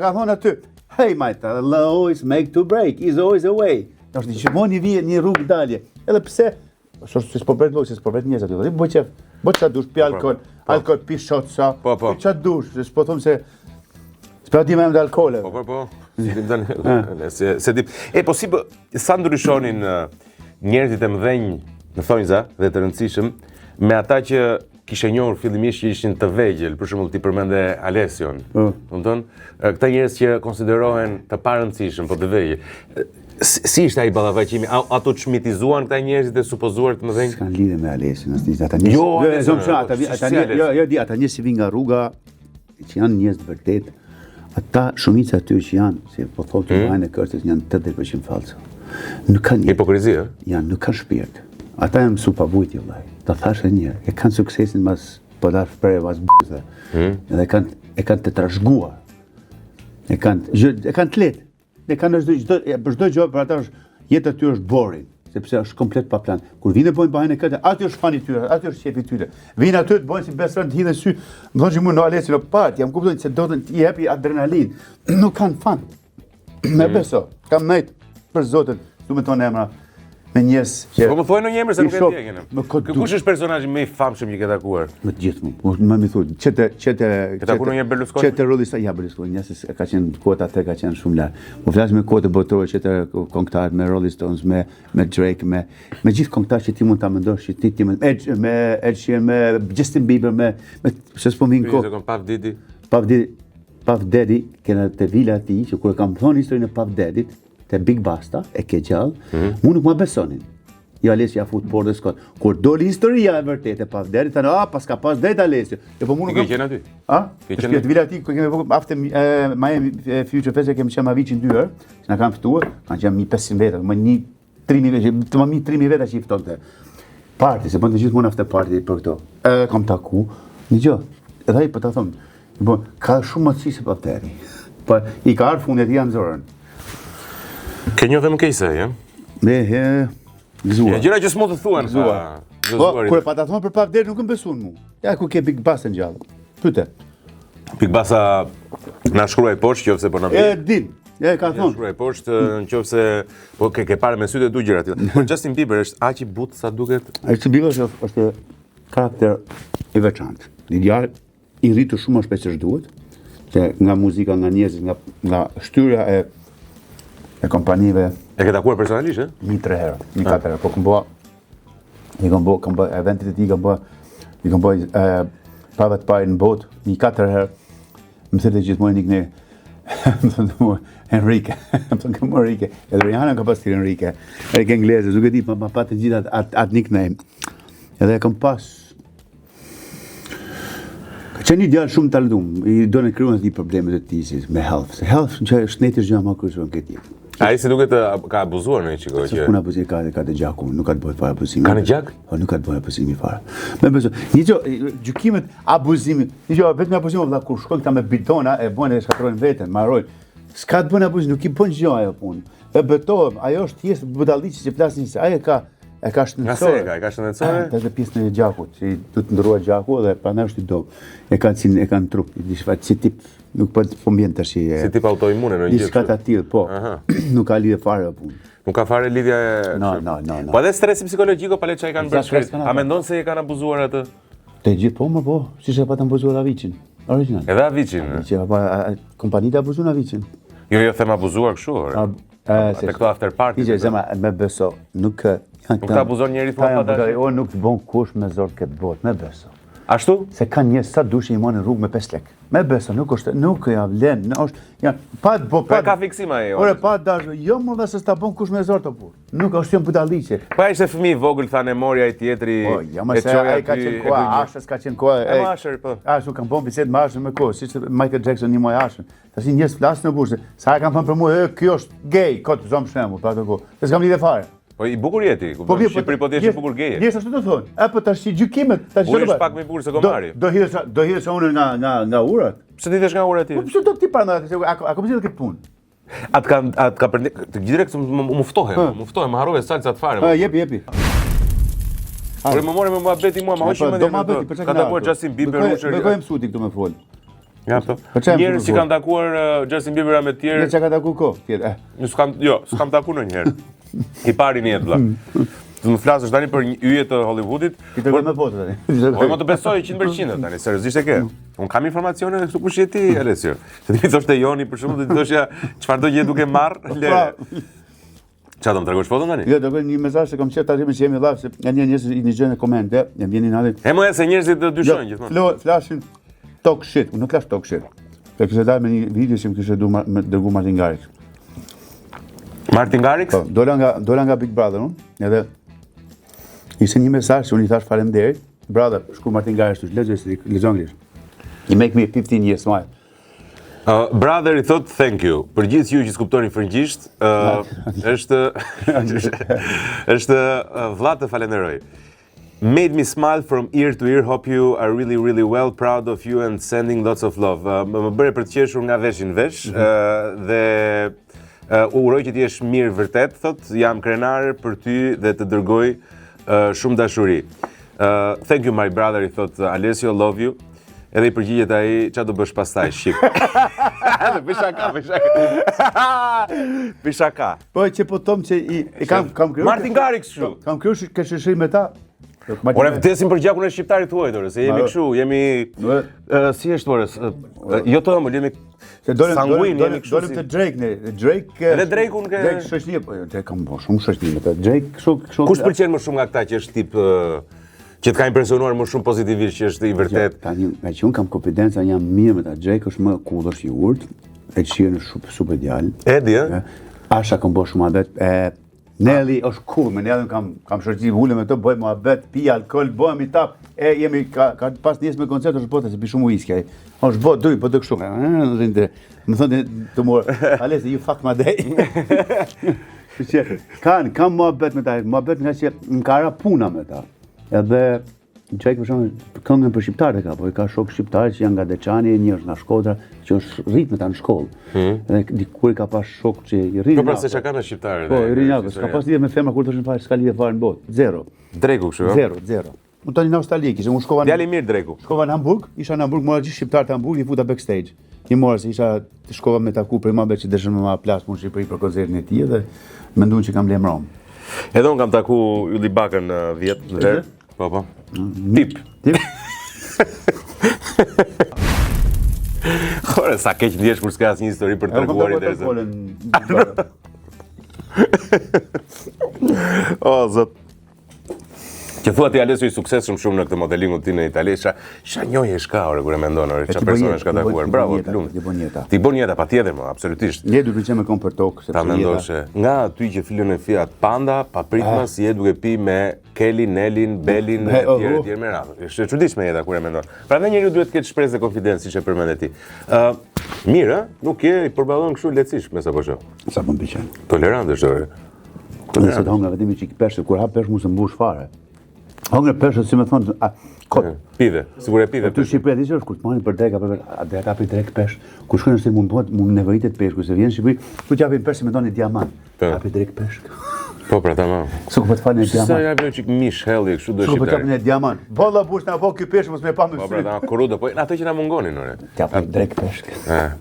ka thonë aty. Hey majta, the law is make to break. Is always a way. Është gjithmonë një vije, një rrugë dalje. Edhe pse s'po po bëhet lojë, s'po bëhet njerëz aty. Bëj çef, bëj çfarë dush, pi alkool, pi shot sa. Çfarë dush, s'po them se s'po di më me alkool. Po. Se di. Po si sa ndryshonin njerëzit e mëdhenj në thonjza dhe të rëndësishëm me ata që kishe njohur fillimisht që ishin të vegjël, për shembull ti përmende Alesion. Kupton? Këta njerëz që konsiderohen të parëndësishëm, po të vegjël. Si ishte ai ballafaqimi? Ato çmitizuan këta njerëz të supozuar të mëdhenj? S'kan lidhje me Alesion, ata njerëz. Jo, ata njerëz që vinë nga rruga, që janë njerëz të vërtet. Ata shumica aty që janë, si po thotë behind the curtains, janë 80% falso. Nuk kanë hipokrizi, janë, nuk kanë shpirt. Ata janë mësu pa vujtje, vllai. Ta thash e njërë, e kanë suksesin mas po dar shpreh mas buzë. Edhe e kanë të trashëguar. E kanë të lehtë. Ne kanë për çdo gjë për ata jeta e tyre është boring, sepse është komplet pa plan. Kur vinë bojnë bajnë këtë, aty është fani tyre, aty është shefi tyre. Vinë aty të bojnë si besën të hidhen sy. Më thonë më no Alesi lo pat, jam kupton se do të i jepi adrenalin. Nuk kanë fan. Me beso, kam nejt për Zotin, du me tonë emra. Me njerëz që po më thuaj në një emër se nuk e di. Kush është personazhi më i famshëm që ke takuar? Me të gjithë më thuaj, çete takuar një Berlusconi? Çete rollista ja Berlusconi, njerëz ka qenë kota atë ka qenë shumë lart. Po flas me kote botërore, çete kongëtar me Rolling Stones, me Drake, me gjithë kongëtar që ti mund ta mendosh, që ti me Ed Sheeran, me Justin Bieber, me se s'po vjen kohë. Puff Daddy, kena te vila e tij, që kur kam thonë historinë e Puff Daddyt, te Big Basta, e ke gjallë, mu nuk ma besonin. Jo Alesio ja fut portës kot. Kur doli historia e vërtetë e Puff Daddyt, thanë, pas ka pas drejt Alesio. Jo po mu nuk. Ke qenë aty? Ke qenë aty vila e tij, ku kemi after Miami Future Festival kemi qenë Avicii 2 herë, që na kanë ftuar, kanë qenë 1500 veta, më 3000 veta që i ftonte. Party, se bën të gjithmonë after party për këto. Kam taku. Një gjë. Edhe ai po ta them. Po ka shumë mundësi se Puff Daddy. Po i ka ardhur fundet janë zorën. Ke një dhe më kejse, ja? Gëzuar. Gjëra që s'mund të thuan. Gëzuarit. Kur e pa ta thonë për Puff Daddy nuk më besuan mu. Ja ku ke Big Bass në gjallë. Pyete. Big Bassa na shkruaj poshtë qofse po na vjen. Din. Ka thonë. Shkruaj poshtë nëse po ke parë me sytë e du gjëra tilla. Por Justin Bieber është aq i butë sa duket. Justin Bieber është karakter i veçantë. Ideal i rritur shumë më shpejt se ç'duhet, se nga muzika, nga njerëzit, nga shtyrja e kompanive. E ke takuar personalisht, e? Mi 3 herë, mi 4 herë, po kam bë eventit e tij, kam bë pava të parë në botë, mi 4 herë. Më thotë gjithmonë Nikne, më thonë mua Enrique, më thonë kam Enrique, edhe Rihanna ka pas tirë Enrique, Enrique ingleze, nuk e di, pa të gjitha atë nickname. Edhe kam pas që një djalë shumë talentum, i do në kryu në problemet e tij si me health. Se health që është neti është gjë më kryesore në këtë jetë. Ai si duket ka abuzuar në një çiko që. Puna abuzimi ka të gjakun, nuk ka të bëhet fare abuzimi. Ka në gjak? Po nuk ka të bëhet abuzimi fare. Me beso, një gjykimet abuzimi, një vetëm abuzimi vëlla kur shkojnë këta me bidona e bën e shkatrojnë veten, marrojnë. S'ka të bën abuzim, nuk i bën gjë ajo punë. E betohem, ajo është thjesht budalliqi që flasin se ai e ka shëndetësore. Nga se ka shëndetësore? Të pjesën e gjakut, që du të ndërruar gjaku dhe prandaj është i dogë. E kanë trup, si tip, nuk po mbjen tash. Si tip autoimune në një gjë. Diçka të tillë, po. Nuk ka lidhje fare punë. Nuk ka fare lidhje. No. Po edhe stresi psikologjik pale çai kanë bërë shkret. A mendon se e kanë abuzuar atë? Të gjithë po, siç e pa të abuzuar Avicin. Original. Edhe Avicin. Që kompanitë abuzuan Avicin. Jo them abuzuar kështu. Te këto after party. Ti zema me beso, nuk Nuk ta abuzon njeri thua pa dash. O nuk të bën kush me zor këtë botë, me beso. Ashtu? Se kanë njerëz sa dushi i marrin rrugë me 5 lekë. Me beso, nuk ja vlen, është pa ka fiksim ai. Ore pa dash, jo më dhe se sta bën kush me zor të burr. Nuk është një budalliqe. Po ai ishte fëmijë i vogël thanë mori ai tjetri. Po, ja më se ai ka qenë koha, ashës ka qenë koha. E ashër po. Ashtu kanë bën bisedë me ashën me kohë, siç Michael Jackson një muaj ashën. Tash njerëz flasin në burse. Sa kanë thënë për mua, kjo është gay, kot zom shembull, pa ato kohë. Se s'kam lidhje fare. Po i bukur jeti, kupton? Shqipëri po ti je bukur geje. Njerëz ashtu të thonë. Apo tash gjykimet, tash çfarë bëj? Pak më bukur se komari. Do hidhesh unë nga urat. Pse ti vesh nga urat ti? Po pse do ti pranë atë? A kom zgjedhë këtë punë? Atë ka për të direkt më ftohem, më harrove salca të fare. Jepi. Por më morë me muhabeti mua, më hoqim mendjen. Ka takuar Justin Bieber, Usher. Me kojmë mësuti këtu me fol. Ja po. Njerëz që kanë takuar Justin Bieber me të tjerë. Ne çka ka takuar kohë tjetër. S'kam takuar ndonjëherë. I pari në jetë vëlla. Të më flasësh tani për një yje të Hollywoodit. Ti të me foto tani. Po më të besoj 100% tani, seriozisht e ke. Unë kam informacione këtu kush je ti, Alessio. Se ti thoshte Joni për shembull, do të thoshja çfarë do gjë duke marr. Çfarë do më tregosh foton tani? Jo, do bëj një mesazh se kam qenë tani me jemi live se janë njerëz që i dëgjojnë në komente, jam vjenin natë. E më se njerëzit do dyshojnë gjithmonë. Flasin talk shit, unë nuk flas talk shit. Se kishte dalë me një video që më kishte dërguar Martin Garrix. Martin Garrix? Po, dola nga Big Brother, edhe ishte një mesazh që unë i thash faleminderit. Brother, shku Martin Garrix, lexo anglisht. You make me 15 years smile. Brother i thot thank you. Për gjithë ju që s'kuptoni frëngjisht, është vlla të falenderoj. Made me smile from ear to ear. Hope you are really, really well. Proud of you and sending lots of love. Më bëre për të qeshur nga veshin vesh dhe uroj që ti jesh mirë vërtet, thot, jam krenar për ty dhe të dërgoj shumë dashuri. Thank you my brother, i thot Alessio, love you. Edhe i përgjigjet ai, çfarë do bësh pastaj, shqip. Pishaka. Po që po tom që i kam krijuar. Martin Garrix kështu. Kam krijuar këshillë me ta. Ore vdesim për gjakun e shqiptarit thuaj dorë, se jemi kështu, jemi si është dorës, jo të ëmbël, jemi sanguin, jemi kështu. Dolim të Drake ne, Drake. Edhe Drake-un ke Drake shoqëni, po Drake kam shumë shoqëni me ta. Drake kështu. Kush pëlqen më shumë nga këta që është tip që të ka impresionuar më shumë pozitivisht që është i vërtet? Tani, nga që unë kam konfidencë, jam mirë me ta. Drake është më cool, është i urtë, e shihen në super djalë. Edi, ë? Asha kam bërë shumë abet. Nelly është cool, me Nelly kam shoqëri ulem me të, bëjmë muhabet, pi alkool, bëhemi tap. Jemi ka pas nisë me koncert është bota se pi shumë whisky ai. Është bot duj, po të kështu. Më thonë të morë, Alesi, you fuck my day. Kam muhabet me ta, muhabet nga që më ka ra puna me ta. Edhe Drake për shembull këngën për shqiptarë ka, po ka shok shqiptarë që janë nga Deçani, një është nga Shkodra, që është rrit me ta në shkollë. Edhe dikur ka pas shok që i rrin. Po pra se çka kanë shqiptarë. Po, i rrin javës, ka pas lidhje me femra kur thoshin fare s'ka lidhje fare në botë. Zero. Dreku kështu, ë? Zero. Unë tani në Australi kishte, unë shkova. Djali mirë Dreku. Shkova në Hamburg, isha në Hamburg, mora gjithë shqiptarë të Hamburg, i futa backstage. I mora se isha shkova me taku për mëbe që dëshën me ma plas punë Shqipëri për koncertin e tij dhe menduan që kam lem rom. Edhe unë kam taku Ylli Bakën 10 në Ver. Po. Tip. Ore, sa keq ndjesh kur s'ka asnjë histori për treguar interesant. O, zot. Që thua ti Alesio i suksesshëm shumë në këtë modelingun ti në Itali, ç'a njohje shka ore kur e mendon ore, ç'a persona shka takuar. Bravo, lumt. Ti bën jeta patjetër më, absolutisht. Je duke qenë me kom për tokë, ta mendoshe. Nga aty që filën e Fiat Panda, pa pritmas je duke pi me Kelin, Nelin, Belin e tjerë me radhë. Është e çuditshme jeta kur e mendon. Prandaj njeriu duhet të ketë shpresë dhe konfidencë siç e përmend ti. Mirë, nuk je i përballon kështu lehtësisht me sa po shoh. Sa më pëlqen. Tolerant është ore. Nëse të honga vetëm çik peshë, kur hap peshë mos e mbush fare. Honga peshë si më thon, kot. Pive, sigur e pive. Ty Shqipëria diçka kur të marrin për dreka, për dreka për drek peshë. Kur shkon se mund nevojitet peshë, kur se vjen në Shqipëri, ku t'japin peshë si më thonë diamant. Hapi drek peshë. Po pra tamam. Su ku po të falni diamant. Sa japin çik mish helli kështu do shqiptar. Su po të japin diamant. Bolla bush na po ky peshë mos më pa më. Po pra tamam, krudo, po ato që na mungonin ore. T'japin drek peshë.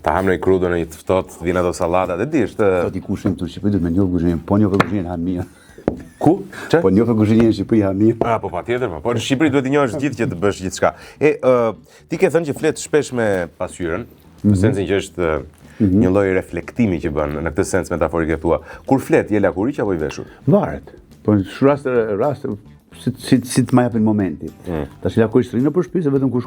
Ta ham në krudo në një të ftohtë, vjen ato sallata, e di është. Po ti kushim tu Shqipëri do të më njoh kuzhinën, po njoh kuzhinën han mirë. Ku? Çe? Po njoh kuzhinën në Shqipëri han mirë. Po patjetër, po në Shqipëri duhet të njohësh gjithë që të bësh gjithçka. Ti ke thënë që flet shpesh me pasqyrën, në sensin që është një lloj reflektimi që bën në këtë sens metaforik e thua. Kur flet je lakuriq apo i veshur? Varet. Po në raste si të më japin momenti. Tash lakuriq rinë për shtëpi, vetëm kur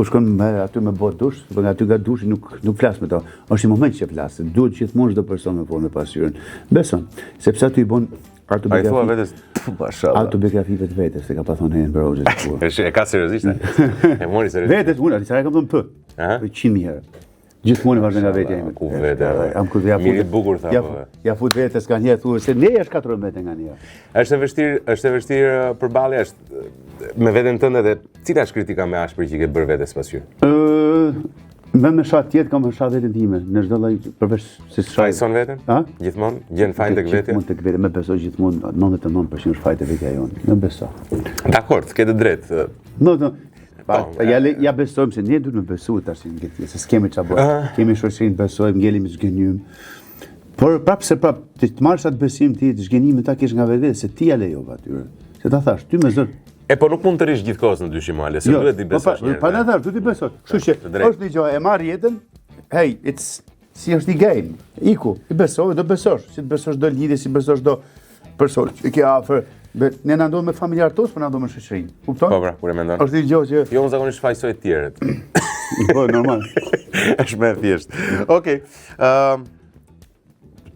shkon aty me bot dush, por aty nga dushi nuk flas me to. Është një moment që flas. Duhet gjithmonë çdo person me formë pasqyrën. Beson, sepse aty i bën autobiografi. Ai thua vetes, mashallah. Autobiografi vetes, se ka pa thonë Helen Brozer. Është e ka seriozisht. E mori seriozisht. Vetes unë, sa e kam thënë p. Për 100 herë. Gjithmonë vazhdon nga vetja ime. Ku vetë? Mirë bukur tha po. Ja fut vetes kanë një thua se ne është 14 nga një. Është e vështirë përballja është me veten tënde dhe cila është kritika më e ashpër që ke bërë vetes pasqyrë? Me shat tjetë kam shat veten time, në çdo lloj përveç se shat. Son veten? Gjithmonë gjen fajin tek vetja. Gjithmonë tek vetja, më besoj gjithmonë 99% është fajin tek vetja jonë. Më beso. Dakor, ke të drejtë. No. Ja besojmë se ne duhet me besu tash në këtë, se s'kemi çfarë bëj. Kemi shoqërinë, besojmë, ngelim zgënjym. Por prapë të marrësh atë besim ti, të zgënjimin ta kesh nga vetë, se ti ja lejova atyre. Se ta thash, ty me zot. Po nuk mund të rish gjithkohës në dyshim ale, se duhet t'i besosh njerëzve. Po na thash, duhet t'i besosh. Kështu që është një gjë, e marr jetën. Hey, si është i game. Iku, i besoj, do besosh. Si të besosh do lidhje, si besosh do person që ke afër. Ne na ndodh me familjarët tonë, po na ndodh me shoqërinë. Kupton? Po pra, kur e mendon. Është një gjë që jo unë zakonisht fajsoj të tjerët. Po, normal. Është më thjesht. Okej.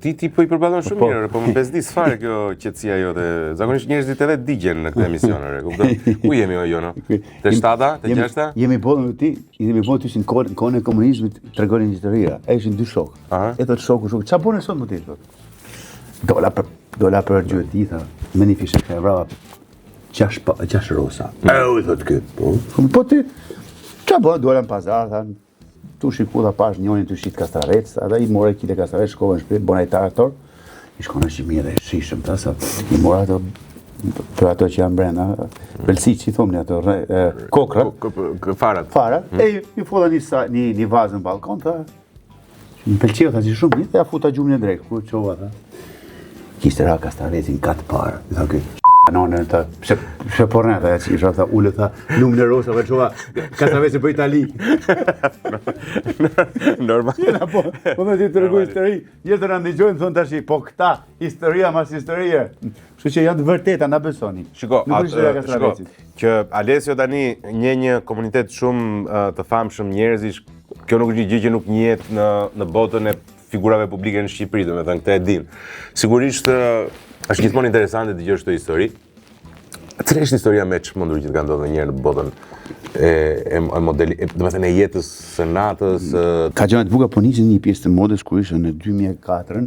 Ti po i përballon shumë mirë, po më bezdis fare kjo qetësia jote. Zakonisht njerëzit edhe digjen në këtë emision, kupton? Ku jemi Jono? Te 7-a, te 6-a? Jemi bën ty si në kohën e komunizmit, tregonin historia. Ai ishin dy shok. E thot shoku, çfarë bën sot më ti thot? Dola për gjë ti tha, me një fishë ka vrava 6 rosa. I thot këtë, po ti, qa bërë, dola në pazar, tha, tu shikua pash njonin të shit kastravec, edhe i more kile kastravec, shkova në shpit, bona i tarator, i shkona shimire, shishëm, ta sa, i mora ato, për ato që janë brenda, belsi që i thomë një ato, kokrat, farat, e i foda një vazë në balkon, tha, më pëlqeo, tha, që shumë, ja futa gjumë një drejkë, ku qova, tha, kishte ra kastavecin katë parë, i tha këtë, nonën ta pse porna ta që isha tha ulë tha lumë në rosa çova kastavecin për Itali. Normal. Po më ti tregoj histori. Njerëzit na ndëgjojnë thon tash po këta historia mas historie. Kështu që janë të vërteta na besoni. Shiko, që Alesio tani një komunitet shumë të famshëm njerëzish, kjo nuk është një gjë që nuk njihet në botën e figurave publike në Shqipëri, domethënë këtë e din. Sigurisht është gjithmonë interesante të dëgjosh këtë histori. Cila është historia më e çmendur që të ka ndodhur ndonjëherë në botën e modelit, domethënë e jetës së natës? Ka gjëra të bukura, po nisin një pjesë të modës kur isha në 2004,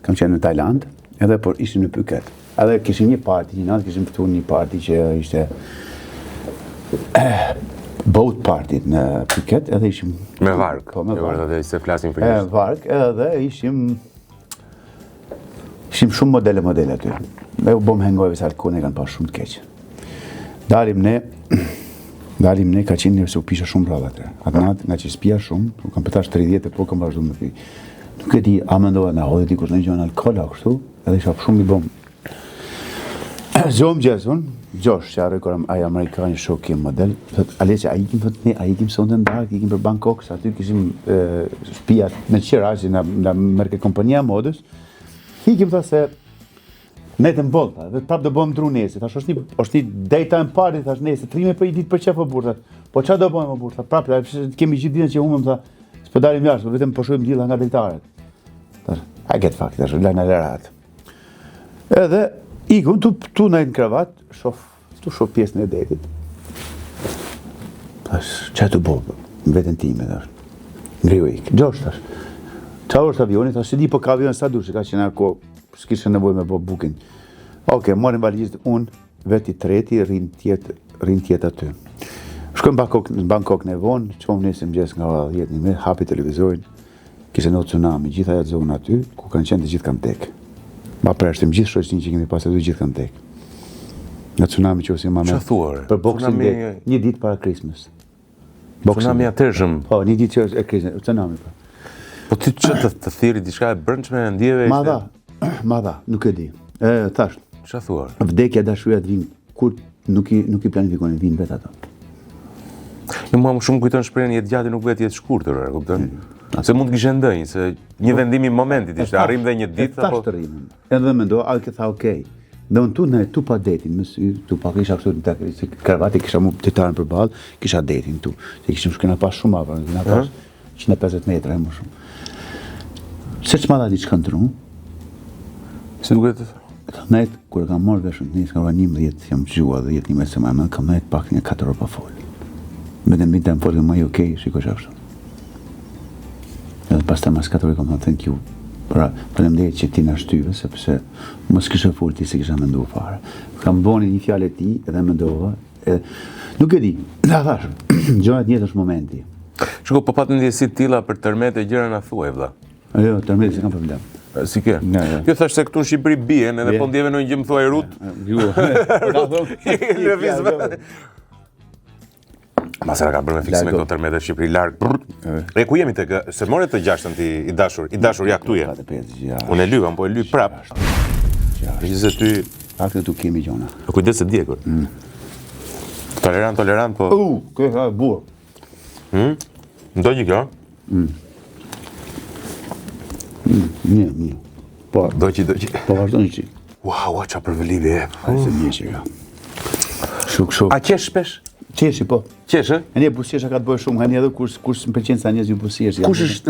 kam qenë në Tajland, edhe por ishim në Phuket. Edhe kishim një party, një natë kishim ftuar një party që ishte boat party në Phuket, edhe ishim me varg. Po me varg, edhe se flasim për jashtë. Varg, edhe ishim shumë modele aty. Ne u bëm hengojve se alkoholin e kanë pas shumë të keq. Dalim ne ka qenë se u pisha shumë rradh aty. Atë natë nga që spija shumë, u kam petash 30 e po kam vazhduar me pi. Nuk e di, a mendova na hodhi dikush në gjën alkool kështu, edhe isha shumë i bëm. Zomë gjezun, Gjosh, që arre kërëm aja Amerikani shok jem model, thot, Aleqe, a ikim thot ne, a ikim sonde ndark, ikim për Bangkok, sa aty kishim shpijat me qira që na mërke kompania modës, hikim thot se ne të mbollë, dhe prap do bëmë dru nese, thash, është një daytime party, thash nese, trime për i ditë për qef o burë, po qa do bëjmë o burë, prap, kemi gjithë ditën që humëm, tha, s'po dalim jashtë, vetëm po shohim gjitha nga drejtaret. Thash, I get fuck, thash, lajna lerat. Edhe, ikun, tu në kravat, shof pjesën e detit. Thash, që të bo, në vetën time, thash, ngriu ik. Gjosh, thash, qa është avioni, thash, si di po ka avion sa dush, ka që nga ko, s'kishë nevoj me bo bukin. Oke, morim valizit, unë, veti treti, rin tjetë aty. Shkojmë Bangkok në vonë, qëmë nesëm gjesë nga 10 me, hapi televizorin, kishë në tsunami, gjitha jatë zonë aty, ku kanë qenë të gjithë kam tek. Ma preshtim gjithë shoqërinë që kemi pas aty gjithë kanë tek. Në tsunami që osi ma me... Për Boxing Day, një ditë para Christmas. Tsunami atërshëm. Po, një ditë që e Christmas, tsunami pa. Po ti që të thiri diçka e brëndshme në ndjeve ishte? Ma dha, nuk e di. Thash, që thuar? vdekja dashuria të vinë, kur nuk i planifikonin, vinë vetë ato. Jo, mua më shumë kujton shprehjen jetë gjatë nuk vetë jetë shkurtër, e kupton? Se mund të kishe ndënjë, se një vendim i momentit ishte, arrim dhe një ditë apo. Tash të rrimë. Edhe mendoj, a ke tha okej. Dhe unë tu pa detin, tu pa kisha kështu në tekri, si kravati kisha mu titarën për balë, kisha detin tu. Se kishim shkena pas shumë avër, kena pas 150 metra e më shumë. Se që ma dha diçka në tru? Si duket? Nejt, kur e kam morë veshën të njës, ka 11 jam gjua dhe 11 se ma më, kam nejt pak një 4 orë pa folë. Me dhe mbitë e më folë dhe ma i okej, shiko që ashtu. Edhe pas të mas 4 orë kam thënë thank you. Pra, faleminderit që ti na shtyve, sepse mos kishe folë ti se kisha menduar fare. Kam bëni një fjalë e ti edhe mendova, nuk e di, da thash, gjërat njëtë është momenti. Shko, po patë ndjesi tilla për tërmet e gjëra na thuaj, vlla. Jo, tërmeti se kam problem. Si ke? Jo thash se këtu në Shqipëri bien, edhe po ndjeve në një gjë më thuaj Rut. Masera ka bërë me fiksim e këto tërmete Shqipëri largë. E ku jemi të se more të 6-ën ti i dashur ja këtu je. Unë e lyva, po e lyj prap. Ishte se ty... Faktë tu kemi gjona. Kujdes se djegur. Tolerant, po... Kjo ka burë. Ndo një kjo? Një. Po, Do që. po vazhdo një qi. Wow, qa për vëlivi e. A se një që ka. Shuk. A qesh shpesh? Qeshi, po. Qesh, e? E një busjesha ka të bëjë shumë, hani edhe kush më pëlqen sa njerëz ju busjesh.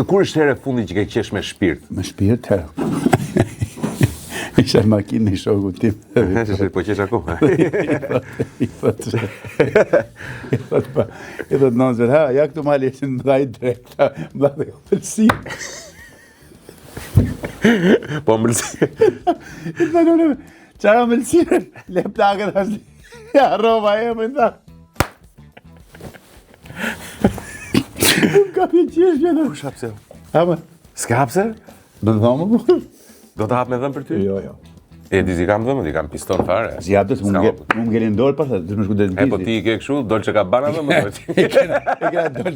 Kur është herë e fundit që ke qesh me shpirt? Me shpirt, herë. Isha makinë në shoku tim. Po qesh akoma. I thot nënëzër, ja këtu ma lesin më dhaj drejta, më dhaj dhe pëlsi. Po mëlsi. I thot, qara mëlsirën, le plakët ashtë, ja, roba e më nda. Unë ka për qesh që në. Kush hapse? Ama, S'ka hapse? do të thomë, po? Do të hap me dhëm për ty? Jo. E di si kam dhëmë, di kam piston fare. Si hapës, unë ngelin dorë, pas, të më shku dhe të E po ti i ke këshu, Dolce Gabbana dhëmë, E kena dorë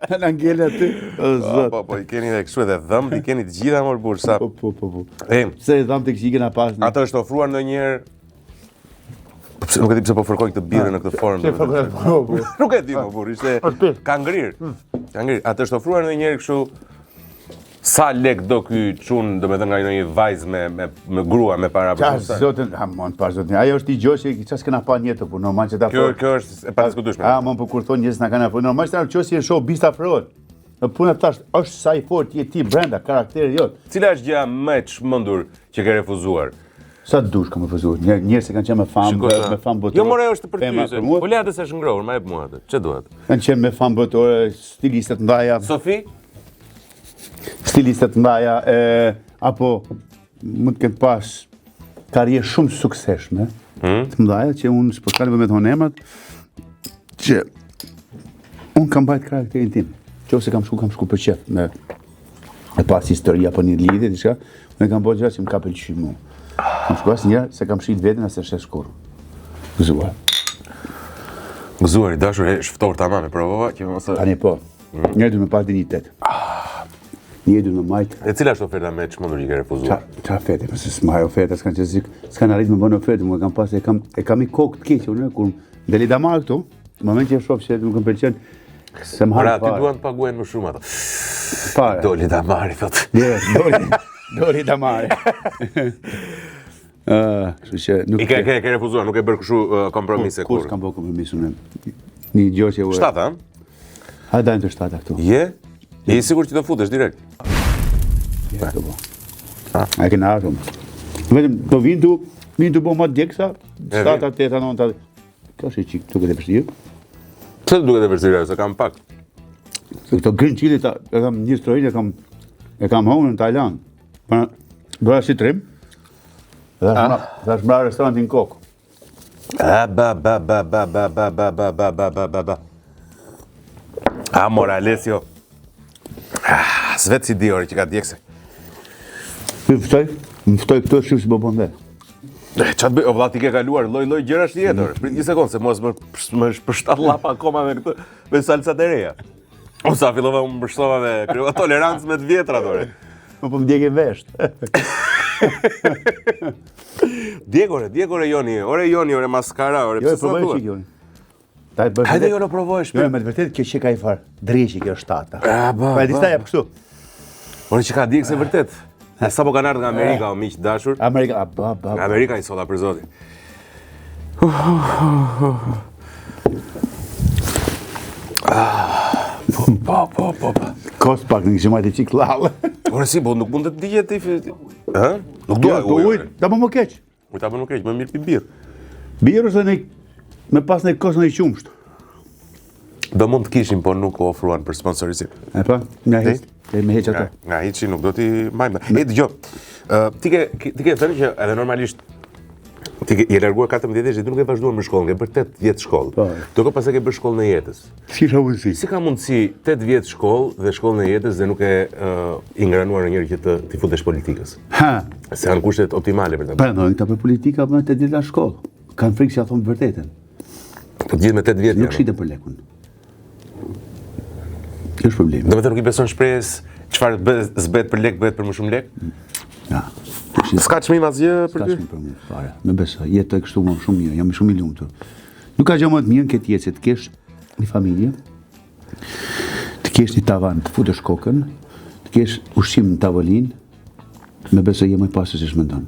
që në ngele aty, o zot. Po, i keni dhe këshu edhe dhëmë, i keni të gjitha mor burë, sa. Po. E, Se dhamë të këshike nga pas në... ato është ofruar në njerë... Nuk e di pse po fërkoj këtë birë në këtë formë. Nuk e di më burë, ishte... Ka ngrirë. Atë është ofruar në njerë këshu... Sa lek do ky çun, domethënë nga një vajzë me grua me para për Qash zotën, mon pas zotën. Ajo është i gjoshë që ças kena pa një të punë, normal që ta Kjo është e padiskutueshme. Mon po kur thon njerëz na kanë punë, normal që çosi e shoh bista afrohet. Në punë tash është sa i fortë je ti brenda karakteri jot. Cila është gjëja më e çmendur që ke refuzuar? Sa dush kam refuzuar. Njerëz që kanë qenë me famë botore. Jo, more është për ty. Po le atë se është ngrohur, më jep mua atë. Ç'e duhet? Kanë qenë me famë botore, stilistët ndaja. Sofi? Stilistët ndaja, apo mund të ketë pas karrierë shumë sukseshme, të mdaja, që unë s'përkallëve me thonë emrat, që unë kam bajt karakterin tim, që ose kam shku për qef, me pas historia për një lidhje, diçka, unë kam bërë gjëra që më ka pëlqy mu. Kam shku asë njërë, se kam shit vetën asë shes kur. Gëzuar. Gëzuar, i dashur, e shftor tamam e provova, që mos... Tani po, njërë du me pas dignitet. Jedu në majtë. E cila është oferta me çmenduri që ke refuzuar? Qa fete, pëse s'maj oferta, s'kan që s'kan arrit me bënë ofertë, më kam pas, e kam i kokë të keqë, unë, kur deli damar këtu, në moment që e shoh që nuk më pëlqen, se më harë Ti duan të paguajnë më shumë ato. Fare. Doli damari, thot. Doli damari. Kështu që nuk... I ke refuzuar, nuk e bërë kështu kompromise kur? Kur s'kam bërë kompromisun e... Një gjë që... 7, ha? Ha, dajnë të 7 këtu. Je? Je i sigur që të futesh direkt? Ja, të bo. A e kena arshumë. Vetëm, do vinë të bo ma djeksa, 7, 8, 9, kjo është i qikë, tuk e të përshirë. Pse të duket e përshirë, se kam pak? Se këto green chili, e kam një strojnë, e kam honë në Tajland. Bëra si trim, dhe është mra restorantin kokë. Moralesio. S'vet si di ore që ka djekse. Më ftoj këto shqip si bëbon dhe. Qatë bëj, o vlla ti ke kaluar lloj gjërash tjetër. Prit një sekondë, se mos më përshtat llapa akoma me këtë, me salsat e reja. O sa fillova më mbështova me kriva tolerancë me të vjetra tore. Po më djekë vesht. Djegore Joni, ore maskara, ore Jo, e pse provoj s'o që Joni. Hajde jo në provoj Jo, me të vërtet kjo që ka i farë, dreqi kjo 7. ba. Pa e dista jep kështu. Ore që ka djekse vërtet. Sa po kanë ardhur nga Amerika, o miq dashur. Amerika, Nga Amerika i solla për zotin. Po. Kost pak në kishë majtë qikë lalë. Ore si, po nuk mund të digjet ti... Ha? Nuk dua ujë. Da më keq. Ujë ta më nuk keq, më mirë pi birë. Birë ose me pas në kosë në i qumsht. Do mund të kishim, po nuk ofruan për sponsorizim. E pa, nga hiç, me heq ato. Nga hiçi nuk do t'i majmë. Dëgjoj, ti ke thënë që edhe normalisht ti je larguar 14 vjeç, ti nuk e vazhduar me shkollën, ke bërë 8 vjet shkollë. Duke pas e ke bërë shkollën e jetës. Si ka mundësi? Si ka mundësi 8 vjet shkollë dhe shkollën e jetës dhe nuk e ingranuar në njëri që t'i futesh politikës? Ha, Se janë kushtet optimale për ta. pranojnë këta për politika më të ditë shkollë. Kanë frikë që ja thonë vërtetën. Po të gjithë me 8 vjet. Nuk shiten për lekun. Kjo është problemi. Do të thënë nuk i beson shpresës çfarë zbet për lek, bëhet për më shumë lek? Ja. S'ka çmim asgjë për Ka ty? shumë për mua fare. Me beso, jetoj kështu më shumë mirë, jam shumë i lumtur. Nuk ka gjë më të mirë në këtë jetë se të kesh një familje, të kesh një tavan, të futesh kokën, të kesh ushqim në tavolinë, me beso je më i pasur se ç'mendon.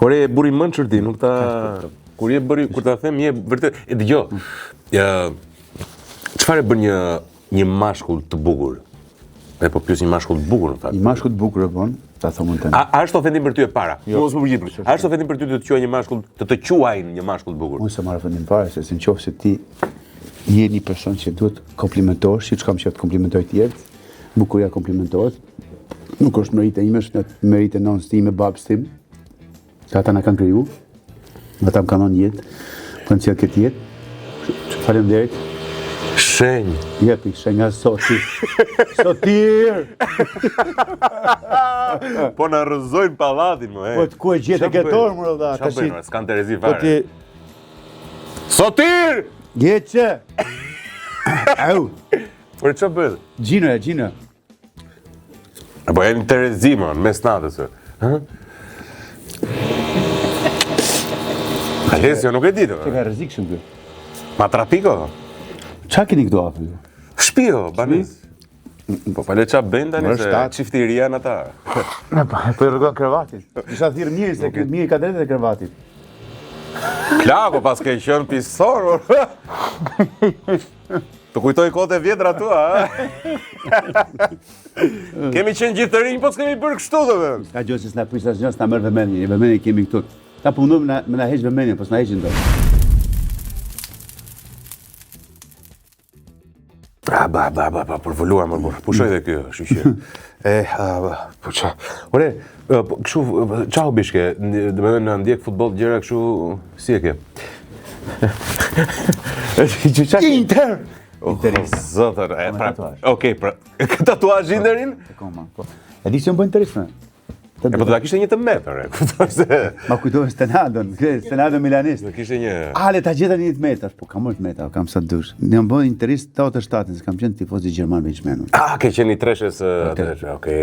Ore buri mençur ti, nuk ta kur ta them je vërtet e dëgjoj. Çfarë bën një mashkull të bukur? E po pyes një mashkull të bukur në fakt. Një mashkull të bukur e bën, ta thomën tani. A është ofendim për ty e para? Mos më përgjigj. A është ofendim për ty të quaj një mashkull, të quajnë një mashkull të bukur? Unë se marrë ofendim fare, se në qoftë se ti je një person që duhet komplimentosh, siç kam qenë të komplimentoj të tjerë, bukuria komplimentohet. Nuk është meritë ime, është meritë nënës time, babës tim. Se ata na kanë kriju, ata më kanë dhënë jetë, kanë cilë këtë jetë. Faleminderit. Shenjë. Jepi, shenja sotir. Sotir! Po na rrëzojnë pallatin më, Po të ku e gjetë e këtor, më rëdha. Çfarë bëjnë? S'kan Terezi Po fare. ti... Sotir! Gjeqe! Au! Por çfarë bëhet? Gjina. Po jemi Terezi më, mes natës. Hë? Alesio nuk e di të. Që ka rrezikshëm kjo. Ma trafiko? Qa keni këtu afër? Shpio, banis. Po pale qa bëjnë tani Mërë se shtatë. çiftiria janë ata. Po i rregon krevatin. Isha thirr mirë se këtë mirë ka drejtë e krevatit. Klako, pas ke qenë pisor. Të kujtoj kohët e vjetra tua, ha? Kemi qenë gjithë të rinj, po s'kemi bërë kështu dhe me. Ka gjë se s'na pyes asgjë, s'na merr vëmendje. Një vëmendje kemi këtu. Ta punojmë me na heq vëmendjen, po s'na heqin dot. Ba, përvoluar më burr. Pushoj dhe kjo, shqyqe. Po qa. Ore, kështu, qa hobish ke? Dhe me në ndjek futbol gjëra kështu, si e ke? Inter! Interist. Zotër, tatuazh. Okej, pra, tatuazh Interin? E koma, po. E di që më bëjnë interesme. E po do ta kishte një të metër, kupton se Ma kujtohet Stenado milanist. do kishte një. Ale ta gjeta një të metar, po kam të metar, kam sa dush. Ne jam bën interist 87-ën, se kam qenë tifoz i gjerman me çmenun. Ke qenë i treshës atë, okay.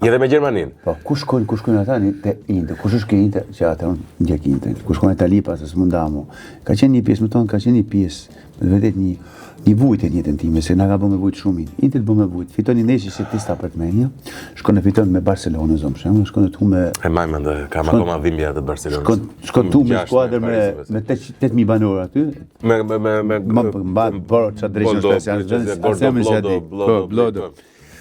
Je dhe me Gjermanin. Po, ku shkojnë ata te Inter? Kush është ke Inter? Që atë unë ndjek Inter. Ku shkojnë Itali pas se s'mundamu. Ka qenë një pjesë, më thon, ka qenë një pjesë, vetë një vujt e jetën time, se na ka bën me vujt shumë. Inter bën me vujt. Fiton i neshi si tista për të menja. Shkon e fiton me Barcelona zon, për shembull, shkon tu me E majmend, kam akoma dhimbja të Barcelonës. Shkon tu me skuadër me 8000 banor aty. Me por çadrishën speciale. Blodo.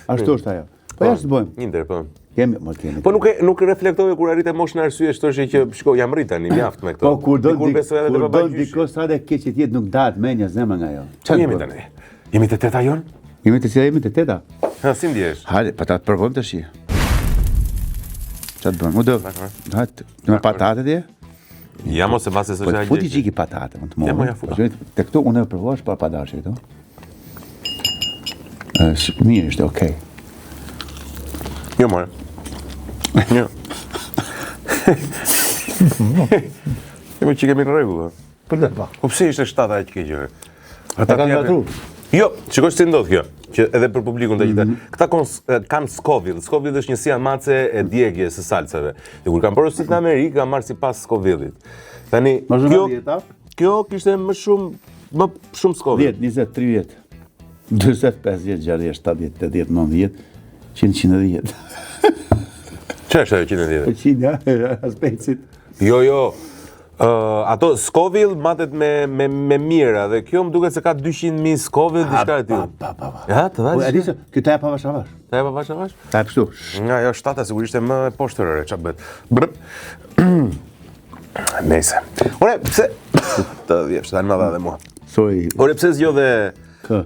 Ashtu është ajo. Po jashtë bëjmë. Inter, po. Kemi. Po nuk reflektove kur arrite moshën arsye shtoshë që shko jam rrit tani mjaft me këto. Po kur do besoj diko sa dhe keq që jetë nuk dahet menja zemra nga ajo. Çfarë jemi tani? Jemi të teta jon? Jemi të teta. Ha, si ndjesh? Hajde, patat provojmë tash. Çfarë bën? U do. Hajde, me patate dhe? Ja mos e base se Po çaj. futi çiki patate, mund të mos. Ja, mo, ja, futa. Te këtu unë e provosh pa padashi këtu. Mirë është, okay. Jo, more. Jo. Jo, që kemi në rregull. Për të pa. Po pse ishte 7 aq keq? Ata kanë gatru. Jo, shikoj si ndodh kjo, që edhe për publikun të gjithë. Këta kanë Scoville. Scoville është një siamace e djegjes së salcave. Dhe kur kanë porositë në Amerikë, kanë marrë sipas Scoville-it. Tani, kjo kishte më shumë Scoville. 10, 20, 30. 45 vjet, 60, 70, 80, 90, 110. Çfarë është ajo 110? 100, ja, aspektit. Jo. Ato Scoville matet me mira dhe kjo më duket se ka 200.000 Scoville diçka e tillë. Pa. Ja, të Po dash. e di se këta e pa vash. Ta e pa vash? Ta e kështu. Nga ajo 7 sigurisht e më poshtërore, ç'a bëhet. Nëse. Ore, pse të vjesh tani më dha dhe mua. Sorry. Ore, pse zgjodhe Kë?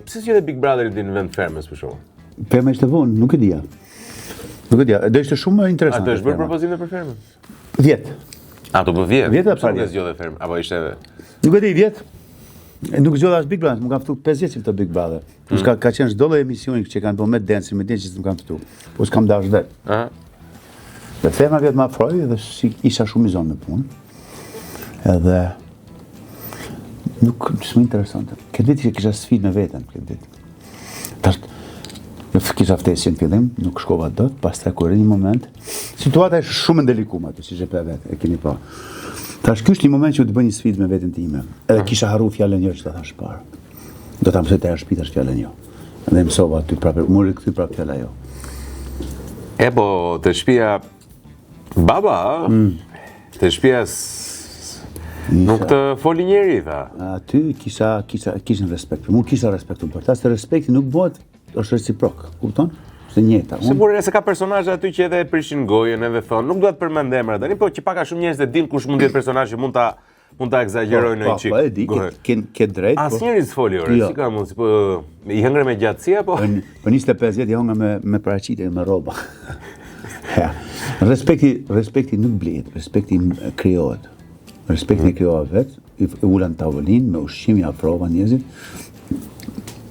pse zgjodhe Big Brother në vend fermës për shkakun? Pema ishte vonë, nuk e dija. Do ishte shumë A interesante. do është bërë propozime për fermën? 10. A do bë 10? 10 Pse nuk e zgjodhe fermën? Apo ishte Nuk e di 10. Nuk zgjodha as Big Brother, më kanë ftu 5 vjet që këtë Big Brother. Ka qenë çdo lloj emisioni që kanë bërë me dance që më kanë ftu. Po s'kam dash vet. Aha. Dhe ferma vjet më afroi dhe isha shumë i zonë me punë. Edhe nuk është më interesante. Këtë vit që kisha sfidë me veten këtë vit. Tash kisha ftesje në fillim, nuk shkova dot, pastaj kur një moment, situata është shumë e delikuar aty, siç e pa vetë, e keni pa. Tash ky është një moment që u të bëj një sfidë me veten time. Edhe kisha harruar fjalën jo që ta thash parë. Do ta mësoj të shpita fjalën jo. Dhe mësova aty prapë, më rikthy prapë fjala jo. E po, të shtëpia baba, të shtëpia nuk të foli njeri, tha. Aty kishin respekt. Unë kisha respekt për ta, se respekti nuk bëhet është reciprok, kupton? Se njëta. Sigurisht se ka personazhe aty që edhe prishin gojën, edhe thon, nuk dua të përmend emra tani, po që pak a shumë njerëz e din kush mund të jetë personazh që mund ta egzagerojnë në një çik. Po, e di, ke drejt. Asnjëri s'foli ore, si ka mundsi, po i hëngre me gjatësia, po. Po 25 vjet i hënga me paraqitje, me rroba. Ja. Respekti nuk blihet, respekti krijohet. Respekti krijohet vetë, i ulan tavolinë me ushqim i afrova njerëzit.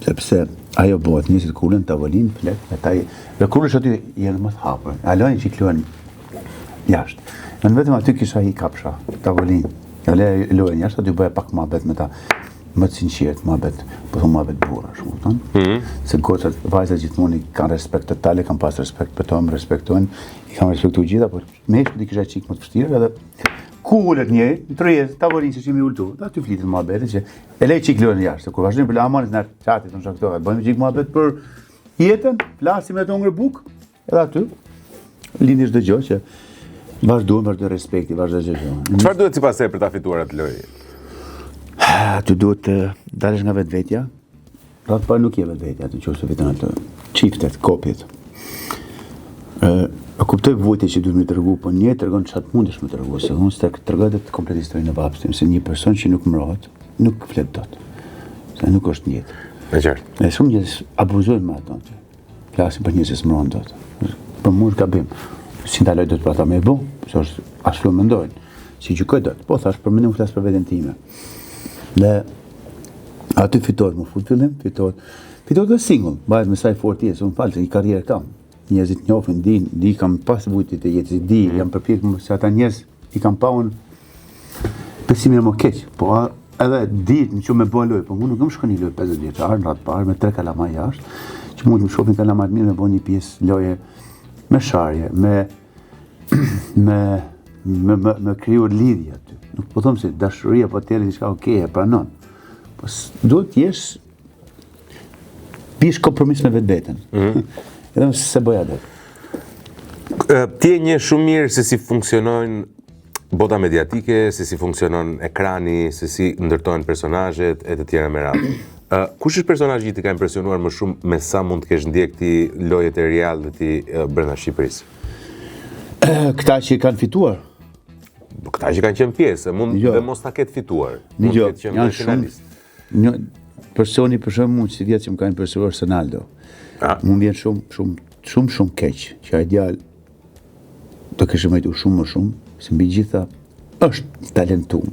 Sepse ajo bëhet njerëzit ku ulen tavolinë, flet, me taj. Dhe kur është aty janë më të hapur. Alojnë që luajnë jashtë. Në vetëm aty kisha i kapsha tavolinë. Ja luajnë jashtë, aty bëja pak mohabet me ta. Më të sinqert, mohabet, po thon mohabet burra, shumë kupton? Se gocat, vajzat gjithmonë kanë respekt total, kanë pas respekt për to, më respektojnë, i kanë respektuar gjitha, por meshkujt i kisha çik më të vështirë edhe ku ulet njëri, në tryez, tavolinë që shimi ultu, aty flitet mohabet që e lej çik luajnë jashtë, kur vazhdojmë për lamonin në çatit, në shaktohet, bëjmë çik mohabet për jetën, flasim me tongër buk, edhe aty lindi çdo gjë që vazhdojmë respekti, vazhdo çdo gjë. Çfarë duhet sipas teje për ta fituar atë lojë? Ty duhet të dalësh nga vetvetja. Ratë parë nuk je vetvetja, të qoftë se fiton atë çiftet, kopjet. E kuptoj vujtje që duhet më tregu, po një tregon çat mundesh më tregu, se unë s'të tregoj të komplet historinë e babës tim, se një person që nuk mrohet, nuk flet dot. Se nuk është njëtë. Me qartë. E shumë njerëz abuzojnë me ato. Flasin për njerëz që s'mrohen dot. Për mua është gabim. Si ndaloj dot për ata me bu, se është ashtu mendojnë. Si gjykoj dot. Po thash për mendim flas për veten time. Dhe aty fitohet më fut fillim, fitohet dhe single, bëhet me sa i fort jesë, unë falë se i karrierë kam. njerëzit njohin, di kam pas vujtit e jetës, jam përpjekur se ata njerëz i kam pa unë besimin më keq, po edhe ditë në që me bëj lojë, po unë nuk më shkon një lojë 50 vjeçar, në ratë parë, me 3 kalamaj jashtë, që mund të më shohin kalamaj mirë me bëj një pjesë loje me sharje, me kriju lidhje aty. Nuk po them se dashuria po tërë diçka okay e pranon. Po duhet të jesh kompromis me vetveten. Edhe se bëj atë. Ti e njeh shumë mirë se si funksionojnë bota mediatike, se si funksionon ekrani, se si ndërtohen personazhet e të tjera me radhë. Kush është personazhi që të ka impresionuar më shumë me sa mund të kesh ndjek ti lojët e reality brenda Shqipërisë? Këta që kanë fituar. Këta që kanë qenë pjesë, mund dhe mos ta ketë fituar. Mund të ketë qenë finalist. Një personi për shembull si vjet që më ka impresionuar Ronaldo. Mund vjen shumë keq, që ai djalë do kishte më shumë më shumë. Se mbi gjitha është talentum,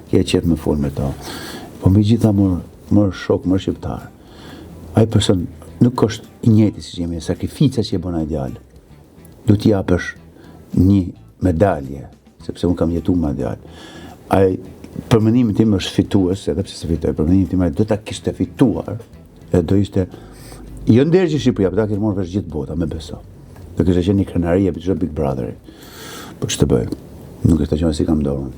që e qep me folë me ta, po mbi gjitha më shok, më shqiptar. Ai person nuk është i njëjti si jemi, sakrifica që e bën ai djalë. Du t'i japësh një medalje, sepse unë kam jetuar me djalë. Ai për mendimin tim është fitues, edhe pse se fitoi, për mendimin tim ai do ta kishte fituar, e do ishte jo ndërgjë Shqipëria, por ta kishte marrë vesh gjithë bota, me beso. Do kishte qenë një krenarie për çdo Big Brother. Po ç'të bëj? Nuk është të qenë si kam dorën.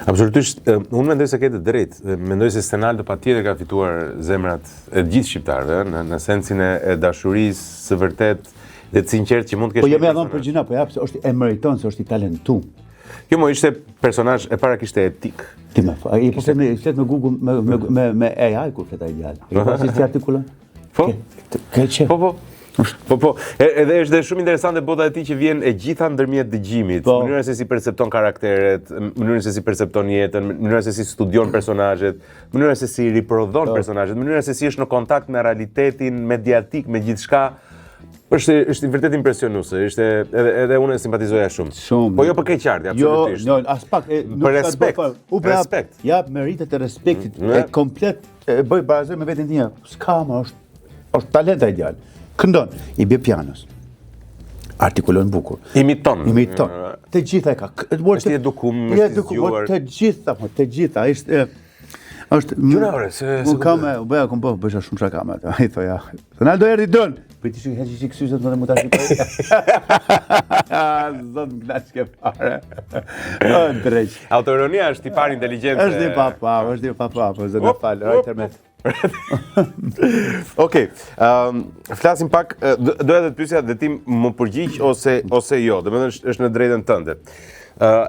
Absolutisht, unë mendoj se ke të drejtë. Mendoj se Ronaldo patjetër ka fituar zemrat e gjithë shqiptarëve, në sensin e dashurisë së vërtet dhe të sinqert që mund të kesh. Po jo më dhon për gjëna, po jap se është e meriton, se është i talentuar. Jo, mo ishte personazh e para kishte etik. Ti më fa, ai po flet me Google me AI kur flet ai djalë. Po si artikulon? Po. Keqe. Po, edhe është dhe shumë interesante bota e tij që vjen e gjitha ndërmjet dëgjimit, mënyra se si percepton karakteret, mënyra se si percepton jetën, mënyra se si studion personazhet, mënyra se si riprodhon personazhet, mënyra se si është në kontakt me realitetin mediatik, me gjithçka. Është vërtet impresionuese, edhe unë e simpatizoja shumë. Po jo për keq qartë, absolutisht. Jo, as pak, për respekt. Jap meritet e respektit, e komplet bëj barazë me veten time. S'ka më, është talent ai djalë. Këndon, i bie pianos. Artikulon bukur. Imiton. Të gjitha e ka. Është i edukum, është i zgjuar. Të gjitha, është gjurore, se unë kam u bëja kom bësha shumë shaka me atë. Ai thoja, Ronaldo erdhi don. Po ti shih çik syzet më mund ta shikoj. Zot nglaç ke fare. Drejt. Autoironia është i parë inteligjente. Është i papa, po zot më fal, internet. Okej, flasim pak, doja të të pyesja dhe ti më përgjigj ose jo, domethënë është në drejtën tënde.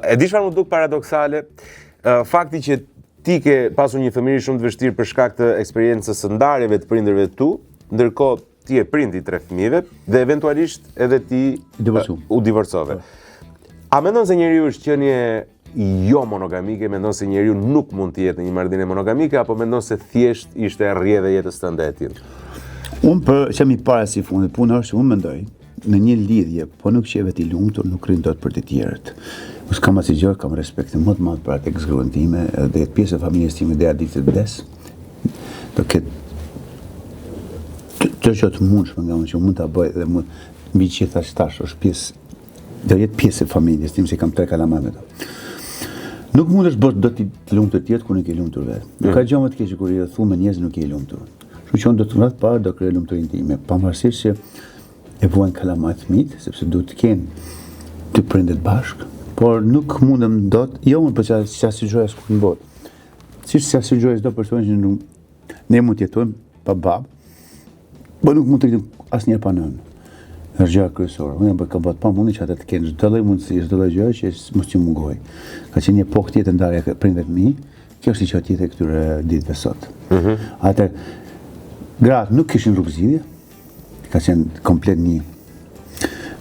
E di çfarë më duk paradoksale, fakti që ti ke pasur një fëmijë shumë të vështirë për shkak të eksperiencës së ndarjeve të prindërve tu, ndërkohë ti e prindi 3 fëmijëve dhe eventualisht edhe ti u divorcove. A mendon se njeriu është qenie jo monogamike, mendon se njeriu nuk mund të jetë në një marrëdhënie monogamike, apo mendon se thjesht ishte rrjedhë jetës tënde e tillë? Unë për që mi para si fundit, puna është që unë mendoj, në një lidhje, po nuk qeve t'i lumtur, nuk rrin dot për të tjerët. Unë s'kam asnjë gjë, kam respektin më të madh për atë gruan time, dhe pjesë e familjes time deri ditë të vdes. Do ketë të që të mundshme nga unë që mund ta bëj dhe mund mbi gjitha tash është pjesë, do jetë pjesë e familjes time, se kam 3 kalamaj me to. Nuk mundesh bërë do t'i lumtur të tjetë kur nuk je lumtur vetë. Nuk ka gjë më të keqe kur i thu me njerëz nuk je lumtur. Kështu që unë do të vrat parë do krijoj lumturinë time, pavarësisht se e vuajn kalamaj fëmijët, sepse duhet të kenë të prindet bashkë, por nuk mundem dot, jo unë për që asigjoja s'kur në botë. Siç se asigjoja çdo person që ne mund të jetojmë pa babë, po nuk mund të jetojmë asnjëherë pa nënë. Është gjë kryesore. Unë kam bërë pamundi që ata të kenë çdo lloj mundësi, çdo lloj gjë që mos që mungoj. Ka qenë një epokë tjetër ndarja e prindërve të mi, kjo është që tjetër këtyre ditëve sot. Atë gratë nuk kishin rrugëzidhje, ka qenë komplet një,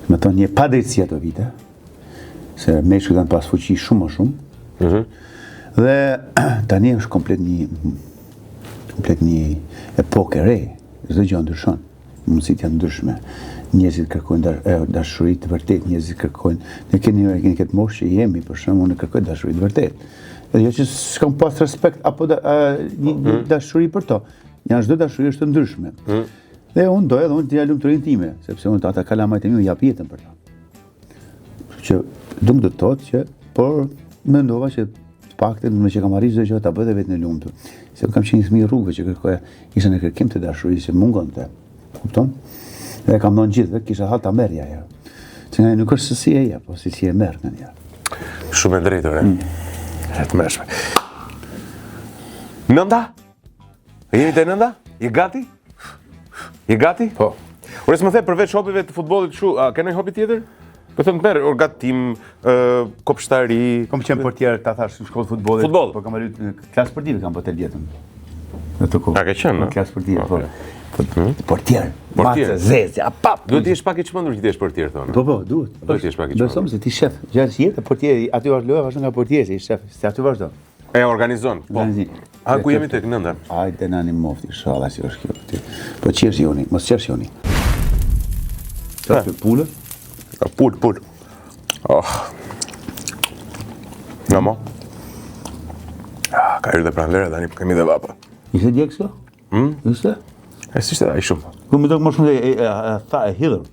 me thonë një padrejtësi ato vite, se meshkujt kanë pas fuqi shumë më shumë, dhe tani është komplet një epokë e re, çdo gjë ndryshon, mundësitë janë ndryshme. Njerëzit kërkojnë dashuri të vërtetë, njerëzit kërkojnë, ne keni këtë moshë që jemi, për shembull, ne kërkojmë dashuri të vërtetë. Dhe jo që s'kam pas respekt apo një dashuri për to. Janë çdo dashuri është ndryshme. Dhe unë doja dhe unë t'ja lumturinë time, sepse unë ata kalamajt e mi unë jap jetën për ta. Që nuk do të thotë që, por mendova që të paktën me që kam arritur çdo gjë ta bëj dhe vetën e lumtur. Se kam qenë fëmijë rrugëve që kërkoja, isha në kërkim të dashurisë që mungonte. Kupton? Dhe kam dhënë gjithë, kisha hall ta merrja ja. Që nga nuk është se si e jep, po si e merr nga një. Shumë e drejtë, e të mërshme. Nënda? Jeni te nënda? Je gati? Je gati? Po. Ore, s'më the përveç hobive të futbollit kështu, a ke ndonjë hobi tjetër? Po them të merr orgatim, kopshtari. Kam qenë portier, ta thash, në shkollë futbollit. Futboll. Po kam arritur në klasë sportive kam bërë jetën. Në të kohë. A ke qenë, no? Në klasë sportive, po. Portier. Portier. Mace, zezë, apap. Duhet të jesh pak i çmendur që të jesh portier thonë. Po, duhet. Duhet të jesh pak i çmendur. Besom se ti shef. Gjatë jetë portieri, aty loja vazhdon nga portieri, shef, se aty vazhdon. E organizon. Po. A ku jemi tek nënda? Hajde nani mofti, inshallah si është kjo ti. Po qesh joni, mos qesh joni. Sa të pulë? Pul. Oh. Namo. Ka hyrë dhe pranvera tani, po kemi dhe vapa. Ishte djeg kjo? Ishte? E si ishte ai shumë. Ku më më shumë e hidhur.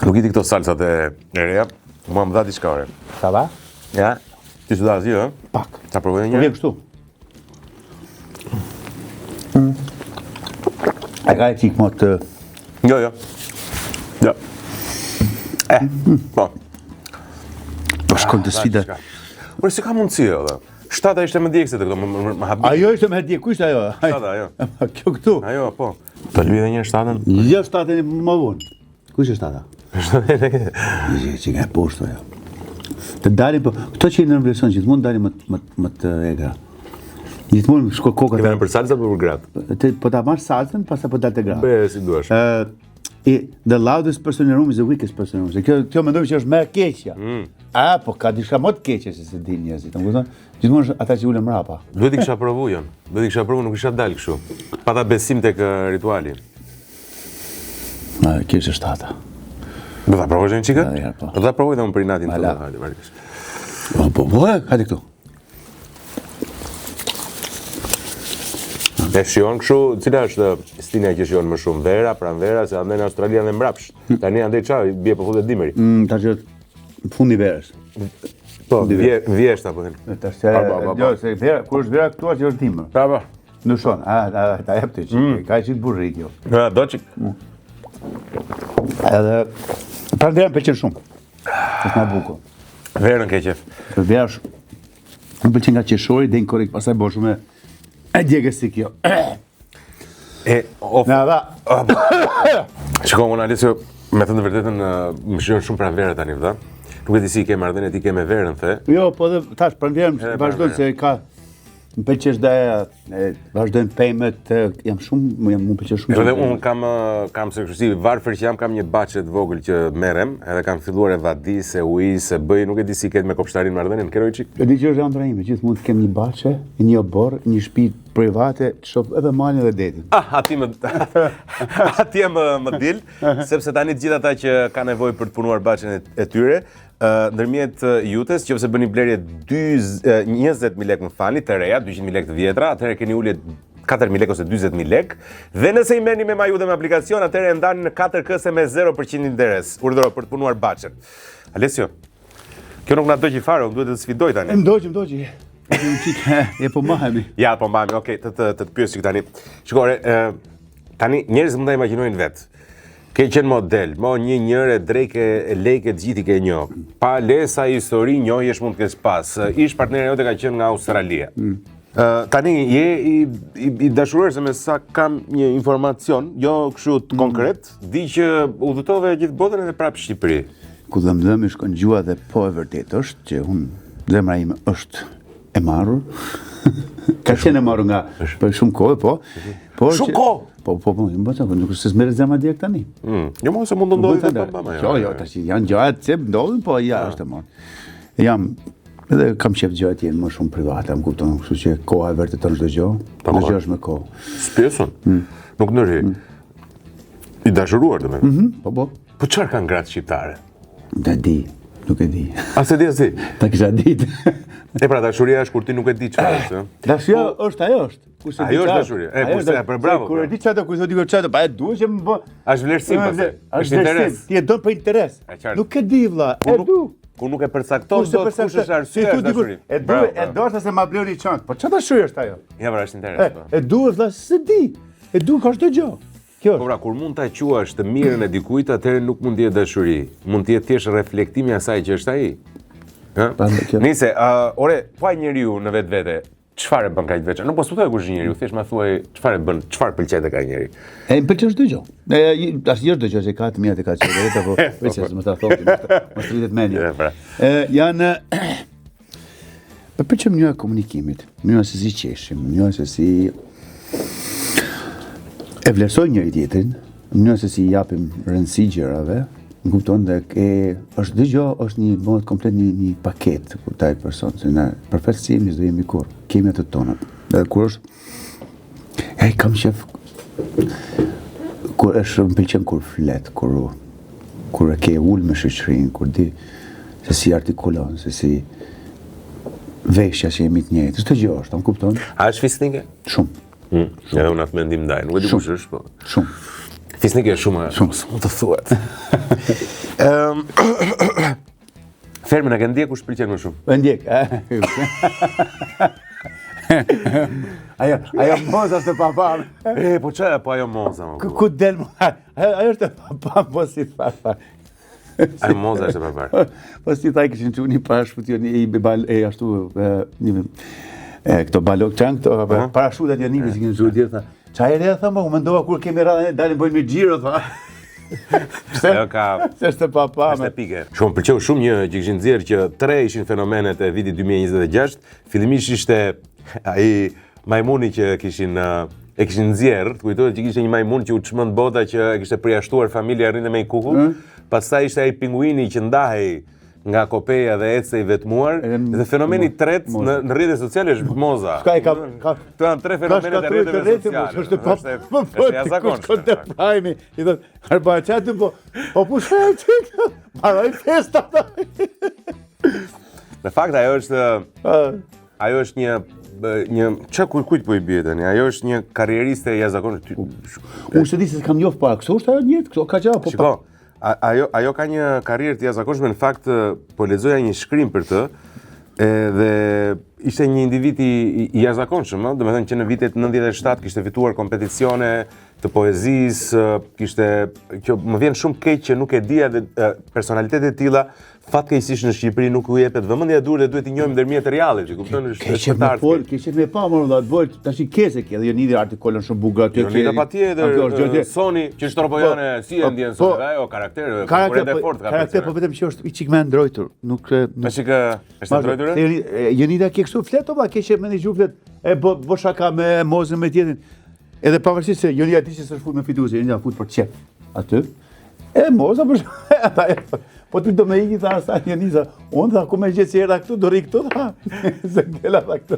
Nuk i di këto salsat e reja, mua më dha diçka ore. Sa va? Ja, ti s'u dha asgjë, ë? Pak. Ta provoj Po një. vjen kështu. A ka qik më të... Jo. Po. Po shkon të sfida. Por si ka mundësi edhe? Shtata ishte më djegse të këto, më habi. Ajo ishte me hetje, ku ishte ajo? Shtata, ajo. Kjo këtu. Ajo, po. Po luaj edhe një shtatën. Jo shtatën më vonë. Ku ishte shtata? Që nga poshtë ajo. Të dalim, po, këto që i në vlerëson gjithmonë dalim më të egra. Gjithmonë shko kokat. Ti vjen për salsa apo për gratë? Po ta marr salsën, pastaj po dal te gratë. Bëj si duash. The loudest person in the room is the weakest person in the room. Kjo mendoj që është më e keqja. Po ka diçka më të keqe se se din njerëzit, më kupton? Gjithmonë është ata që ulën mrapa. Duhet i kisha provu jon. Nuk isha dal kështu. Pata besim tek rituali. Kjo është shtata. Do ta provosh një çikë? Po. Do ta provoj dhe më për natin tonë. Hajde, vazhdimisht. Po, hajde këtu. E shion kështu, cila është stinja që shion më shumë? Vera, pranvera, se andaj në Australia dhe mbrapsht. Tani andaj çfarë bie po futet dimri. Tash në fundi verës. Po, vjesht apo them. Tash jo, se vera, kur është vera këtu është dimër. Po. Ndryshon. Ta jep ti. Ka çik burrik jo. Do çik. Edhe pranvera pëlqen shumë. Është më bukur. Verën ke qef. Vera më pëlqen nga qeshori, den korrekt, pastaj bëj shumë e djegës si kjo. Na va. Shiko, unë Alisio, me thënë të vërtetën, më shion shumë pranvera tani, vëda. Nuk e di si ke marrëdhënie ti ke me verën, the. Jo, po dhe tash pranverën vazhdojnë se ka më pëlqesh dhe vazhdojnë pejmet, jam shumë, më pëlqen shumë. Edhe unë kam se kështu, varfër që kam një baçe të vogël që merrem, edhe kam filluar e vadis, e uji, se bëj, nuk e di si ket me kopshtarin marrëdhënien, keroj çik. E di që është ëndra ime, gjithmonë të kem një baçe, një obor, një shtëpi private, të shoh edhe malin dhe detin. Atje më dil, sepse tani të gjithë ata që kanë nevojë për të punuar baçen e tyre, ndërmjet Jutes, nëse bëni blerje 20.000 lekë më falni, të reja, 200.000 lekë të vjetra, atëherë keni ulje 4.000 lekë ose 40.000 lekë, dhe nëse i merrni me Majude me aplikacion, atëherë e ndani në 4 këse me 0% interes. Urdhëro për të punuar baçen. Alessio, kjo nuk na do që fare, unë duhet të sfidoj tani. Më doqi. E po mahemi. Ja, po mahemi, okej, të pyes çik tani. Shikore, tani njerëzit mund ta imagjinojnë vetë. Ke qenë model, një njëre drejke e lejke të gjithi ke njo. Pa lesa histori, njohjesh mund të kesh pas. Ish partnerja jote ka qenë nga Australia. Tani, je i dashuruar se me sa kam një informacion, jo kështu të konkret, di që udhëtove gjithë botën edhe prapë Shqipëri. Ku dhëmdhëmi shkon gjua dhe po e vërtet është që zemra ime është e marrur. Ka qenë e marrur nga për shumë kohë, po. Shumë kohë? Po, nuk është se s'merret zemra direkt tani. Jo, mos e mund të ndodhi vetëm. Jo, tash janë gjëra që ndodhin, po ja është e marrë. Edhe kam qef gjëra të jenë më shumë private, më kupton, kështu që koha e vërteton çdo gjë. Çdo gjë është me kohë. Spjesun. Nuk ndërhi. I dashuruar domethënë. Po. Po çfarë kanë gratë shqiptare? Nuk e di. A se di asi? Ta kisha ditë. E pra dashuria është kur ti nuk e di çfarë është. Dashuria është ajo është. Ajo është dashuri. Kurse për bravo. Kur e di çfarë kur thotë çfarë, pa e duhet që më bë. Është vlerësim pastaj. Është interes. Ti e don për interes. Nuk e di vëlla, e du. Ku nuk e përcakton dot kush është arsyeja e dashurisë. E du, e doshta se ma bleni çant. Po çfarë dashuri është ajo? Ja, pra është interes. E du vëlla, se di. E du ka çdo gjë. Kjo Po pra, kur mund ta quash të mirën e dikujt, atëherë nuk mund të jetë dashuri. Mund të jetë thjesht reflektimi i asaj që është ai. Ë? Nice, ore, po ai njeriu në vetvete, çfarë bën kaq veçantë? Nuk po thoj kush është njeriu, thjesht ma thuaj çfarë bën, çfarë pëlqen tek ai njeri. E më pëlqen çdo gjë. Tash jo çdo gjë që ka të mira të ka çfarë, apo veçse më ta thotë, mos rritet mendja. Janë më pëlqen mënyra e komunikimit, mënyra se si qeshim, mënyra se si e vlerësojmë njëri tjetrin, mënyra se si japim rëndësi gjërave. Më kupton dhe është çdo gjë është një mod komplet një paket kur taj person, se na përfaqësimi do jemi kur kemi ato tonat. Dhe kur është kam shef kur është më pëlqen kur flet, kur e ke ul me shoqërinë, kur di se si artikulon, se si veshja që jemi të njëjtë. Çdo gjë është, më kupton? A është fisnike? Shumë. Edhe unë atë mendim ndaj, nuk e di kush është, po. Shumë. Fisnike është shumë, mund të thuhet. Fermin, a ke ndjek kush pëlqen më shumë? E ndjek. Ajo moza është papa. Po çfarë po ajo moza? Ku del? Ajo është papa, po si papa. Ajo moza është papa. Po si thaj kishin çu një parashutje i ashtu këto balok çan këto parashutet janë nipi që kishin çu deri tha. Çaj re thamë, u mendova kur kemi radhën dalin bëjmë me xhiro tha. Ajo ka është papa me pike. Shumë pëlqeu shumë një që kishin nxjerrë që 3 ishin fenomenet e vitit 2026. Fillimisht ishte ai majmuni që kishin nxjerrë, kujtohet që kishte një majmun që u çmend bota që e kishte përjashtuar familja rrinte me një kukull. Pastaj ishte ai pinguini që ndahej nga kopeja dhe ecej vetmuar, dhe fenomeni i tretë në rrjetet sociale është moza. Ka Këto janë 3 fenomenet e rrjeteve sociale. Është jashtëzakonshme. Prime, i thot, "Arba çatu po pushoj ti. Marroj festa." Në fakt ajo është një kujt po i bie tani. Ajo është një karrieriste e jashtëzakonshme. Unë s'e di se kam njoft para, kështu është ajo njëjtë, kështu ka gjë po. Shiko, ajo ka një karrierë të jashtëzakonshme, në fakt po lexoja një shkrim për të, dhe ishte një individ i jashtëzakonshëm, domethënë që në vitet 97 kishte fituar kompeticione të poezisë, që më vjen shumë keq që nuk e dija dhe personalitetet e tilla fatkeqësisht në Shqipëri nuk u jepet vëmendje e dur dhe duhet i njohim ndërmjet realit, që kupton është shqiptar. Keqet me pa më vëlla, bëj tash kese kjo, jo nidhi artikullon shumë bukur aty. Jo patjetër. Soni që shtropojane si e ndjen sot, ajo karakter konkurrent e fortë ka. Karakter po vetëm që është i çik më ndrojtur, nuk është ndrojtur. Jonida ke kështu flet apo ke që mendoj flet e bo shaka me mozën me tjetrin. Edhe pavarësisht se Jonida di se s'është fut me fituesi, Jonida fut për çep aty. E moza për po ti do me iki tha sa Jonida, unë tha ku më gjet si era këtu do rri këtu tha. Se ngela tha këtu.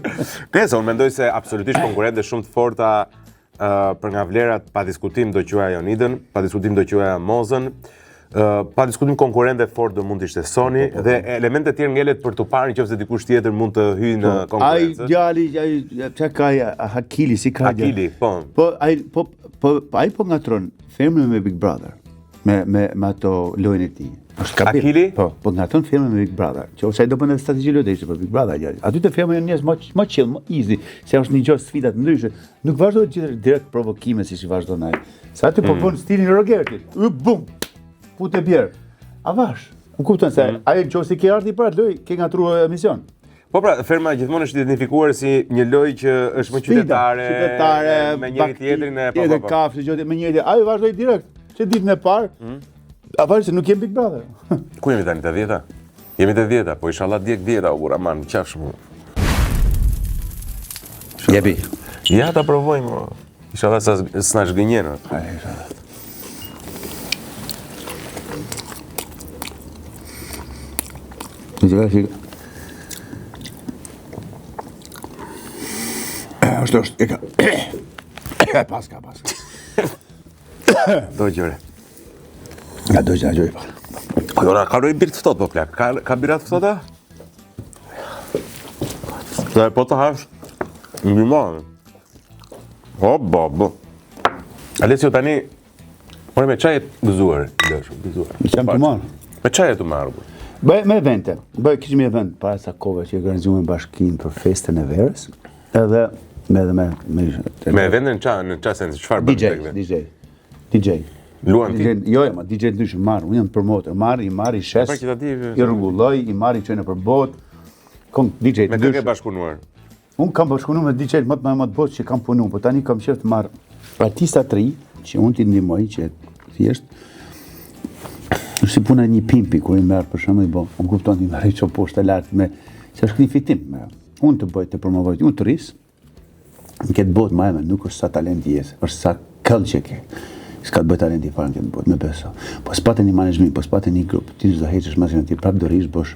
Kësaj unë mendoj se absolutisht konkurrente shumë të forta për nga vlerat, pa diskutim do quaja Jonidën, pa diskutim do quaja Mozën. Pa diskutim konkurrente fort do mund të ishte Sony dhe elemente tjerë ngelet për të parë nëse dikush tjetër mund të hyjë në konkurrencë. Ai djali, çka ka Hakili, si ka Hakili, po. Ai po ngatron femrën me Big Brother. Me ato lojën e tij. Hakili? Po ngatron femrën me Big Brother. Që ose ai do bënë strategji lojësh për Big Brother djali. Aty të femra janë njerëz më chill, më easy, se është një gjë sfida të ndryshe. Nuk vazhdon direkt provokime siç i vazhdon ai. Sa aty po bën stilin Rogertit. Bum. Putë bjerë. A vash. U kupton se ai nëse ke ardhi për atë lojë, ke ngatruar emision. Po pra, ferma gjithmonë është identifikuar si një lojë që është më qytetare me njëri tjetrin edhe kafshë gjë me njëri. Ai vazhdoi direkt. Që ditën e parë. A vash se nuk jem Big Brother. Ku jemi tani, te 10-ta? Jemi te 10-ta, po inshallah djeg 10-ta, u Raman, qafsh mu. Jepi. Ja ta provojmë. Inshallah s'na zgënjen. Ai inshallah. Është, e ka. Pas. Do gjëre. Ja do gjëre. Allora, ka rojë birë të fëtot, po plak? Ka birat fëtota? Po të hash, në bimarë. O, bo. Alessio tani, ore me çaj gëzuar, gëzuar. Jam të marr. Me çaj të marr. Bëj me evente. Kishim event para sa kohë që organizuam bashkinë për festën e verës. Edhe Me evente në çfarë sensi, çfarë bën? DJ. Luan ti? Jo, ma DJ ndryshë marr, unë jam promotor, marr, i shes, i rregulloj, i marr, i çoj në përbot. DJ Me kë ke bashkëpunuar? Unë kam bashkëpunuar me DJ më të botë që kam punuar, por tani kam qef të marr artista të ri që unë t'i ndihmoj që thjesht si puna një pimpi kur i merr për shembull, unë kupton ti marrë çop poshtë lart me që është një fitim me. Unë të bëj të promovoj, unë të rris. Në këtë botë më e nuk është sa talent jes, është sa këllë që ke. S'ka të bëj talenti fare në këtë botë, me beso. Po s'patë një menaxhment, po s'patë një grup, ti do heqësh masinën ti prap do rish bosh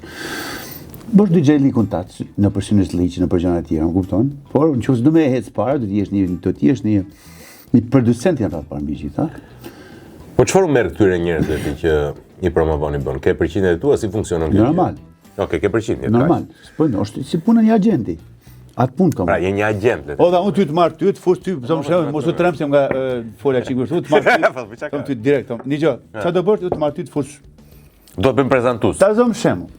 DJ li kontat në përshëndes liç, në gjëra të tjera, më kupton? Por nëse do më hec para, do të jesh një producent janë atë para mbi gjithë, ha? Po çfarë merr këtyre njerëzve që i promovoni bën? Ke përqindjet e tua si funksionon kjo? Normal. Okej, ke përqindjet. Normal. Po është si puna një agenti. Atë punë kam. Pra, je një agent. O, da unë ty të marr ty, të fush ty, për shembull, mos u tremsem nga fola çikur, të marr ty. Kam ty direkt. Nijo, çfarë do bësh, të marr ty të fush. Do të bëjmë prezantues. Ta zëm shembull.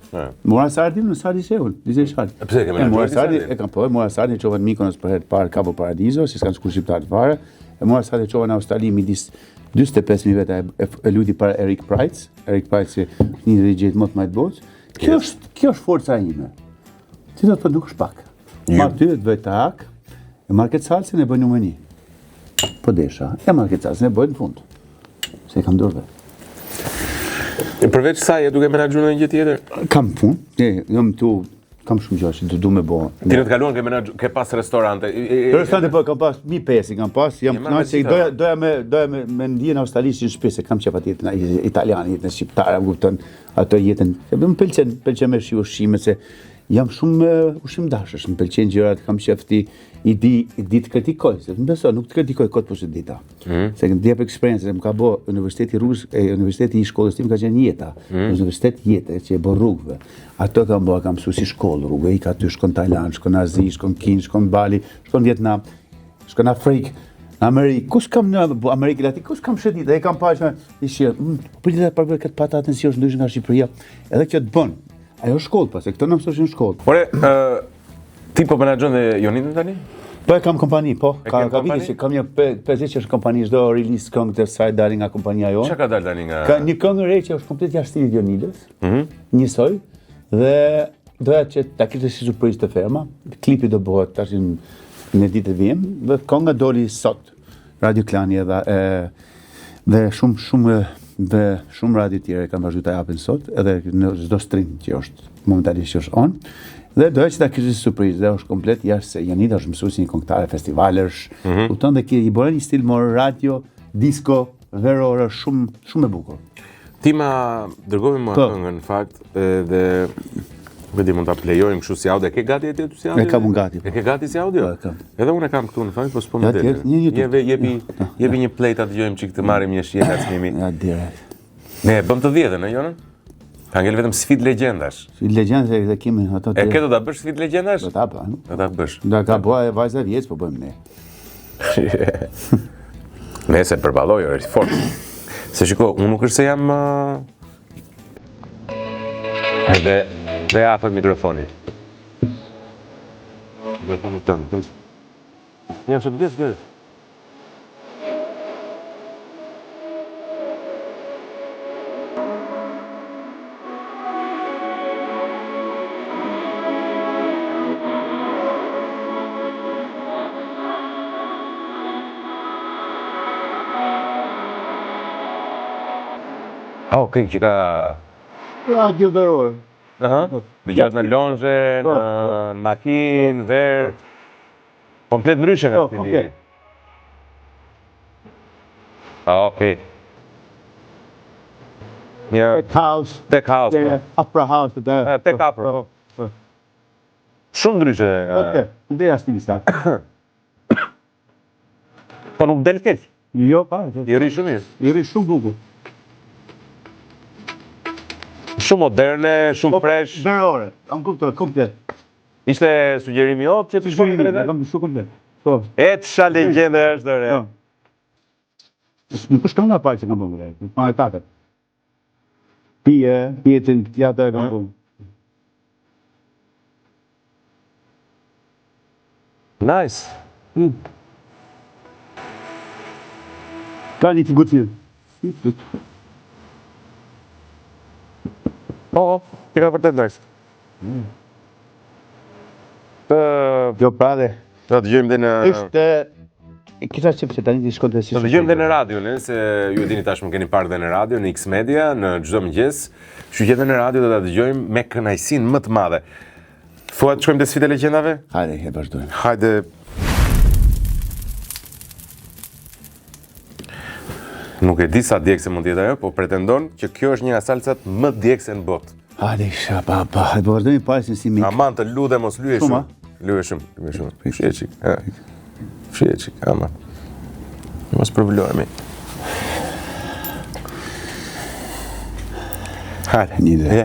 Mora Sardi në Sardi Seul, dizej Sardi. Pse ke më Mora Sardi e kam po, Mora Sardi çova në Mykonos për herë të parë Cabo Paradiso, si s'kan shkuar shqiptar fare. E Mora Sardi çova në Australi midis 45.000 veta e ludi para Eric Price. Eric Price një dirigent më të botë. Kjo është forca ime. Ti do të dukesh pak. Marr ty të bëj tak, e marr këtë salsën e bëj numër 1. Po desha, e marr këtë salsën e bëj në fund. Se kam dorë. Përveç saj, duke menaxhuar një gjë tjetër? Kam punë, jam tu, kam shumë gjë që do më bëj. Ti në të kaluar ke pas restorante. Restorante po kam pas mi pesi, kam pas, jam kënaqë se doja me ndjen australisht në shtëpi, se kam qef atje italianë, jetën shqiptare, kupton, ato jetën. Më pëlqen me ushqime se jam shumë ushqimdashësh, më pëlqen gjërat, kam qef i di të kritikoj, se më beso, nuk të kritikoj kot për së dita. Se në djep eksperiencë, më ka bo Universiteti Rus, Universiteti i shkollës tim ka qenë jeta, Universitet jetë, që e bo rrugëve. Ato kam mësu si shkollë rrugëve, i ka ty shkon Tajland, shkon Azi, shkon Kinë, shkon Bali, shkon Vietnam, shkon Afrikë, në Amerikë, kush kam në Amerikë Latikë, kush kam shëtit, dhe e kam pashme, i shirë, për të përve këtë patatën si është ndryshë nga Shqipëria, edhe që të bënë. Ajo shkollë pas, e këto në mësoshin shkollë. Ore, ti po menaxhon dhe Jonitën tani? Po e kam kompani, po. Ka vite që kam një 50 që është kompani, çdo release këngë të saj dalin nga kompania jonë. Çka ka dalë tani nga? Ka një këngë re që është komplet jashtë stilit Jonidës. Njësoj dhe doja që ta kishte si surprizë të ferma. Klipi do bëhet tash në ditë të vijim dhe kënga doli sot. Radio Klani dhe shumë radio tjerë kanë vazhduar ta japin sot, edhe në çdo stream që është momentalisht që është on. Dhe doja që ta kishte si surprizë, dhe është komplet jashtë se Jonida është mësuesi një këngëtare festivalësh. Kupton, dhe i bëra një stil more radio, disco, verore, shumë e bukur. Ti ma dërgove mua këngën në fakt dhe vedi mund ta plejojmë kështu si audio. E ke gati aty si audio? E kam unë gati. E ke gati si audio? Po, kam. Edhe unë e kam këtu në fakt, po s'po më del. Jepi një play ta dëgjojmë çik të marrim një shije nga çmimi. Ja direkt. Ne bëm të 10-ën, a Jonën? Ka ngel vetëm sfid legjendash. Sfid legjendash e kemi ato. E ke do ta bësh sfid legjendash? Do ta bëj. Do ta bësh. Do ka bëj vajza vjeç, po bëjmë ne. Nëse përballoj është fort. Se shiko, unë nuk është se jam dhe afër mikrofonit. Mikrofonit tënd. Jam shumë të vjetë. Okej, që ka... Radio verore. Dëgjohet në lonxhe, në makinë, verë... Komplet ndryshe nga të ndiri. Okej. Tech house. Opera house. Tech opera. Shumë ndryshe. Okej, ndërja stili sa. Po nuk del keq. Jo, pa. I ri shumë mirë. I ri shumë bukur. Shumë moderne, shumë fresh. Verore, am kuptoj, komplet. Ishte sugjerimi jot që të shkojmë drejt? Kam shumë komplet. Po. E ç'a legjende është ore. Nuk është kënga pak që kam bëmë, pa e tatët. Pjetin, tjata e kam bëmë. Nice. Ka një të gutë Po, ti ka vërtet nice. Jo prade. Do të dëgjojmë dhe në Kisha qëpë që tani t'i shkonte si Do të dëgjojmë dhe në radio, se ju e dini tashmë keni parë dhe në radio, në X Media, në çdo mëngjes. Kështu që edhe në radio do ta dëgjojmë me kënaqësinë më të madhe. Thua të shkojmë te sfida e legjendave? Hajde, e vazhdojmë. Hajde. Nuk e di sa djegse mund të jetë ajo, po pretendon që kjo është një nga salcat më djegse në botë. Hajde, pa, hajde vazhdojmë pasin si mik. Aman të lutem mos lyej shumë. Lyej shumë. Fshije çik. Fshije çik, aman. Mos provojmë. Hajde, Një ide.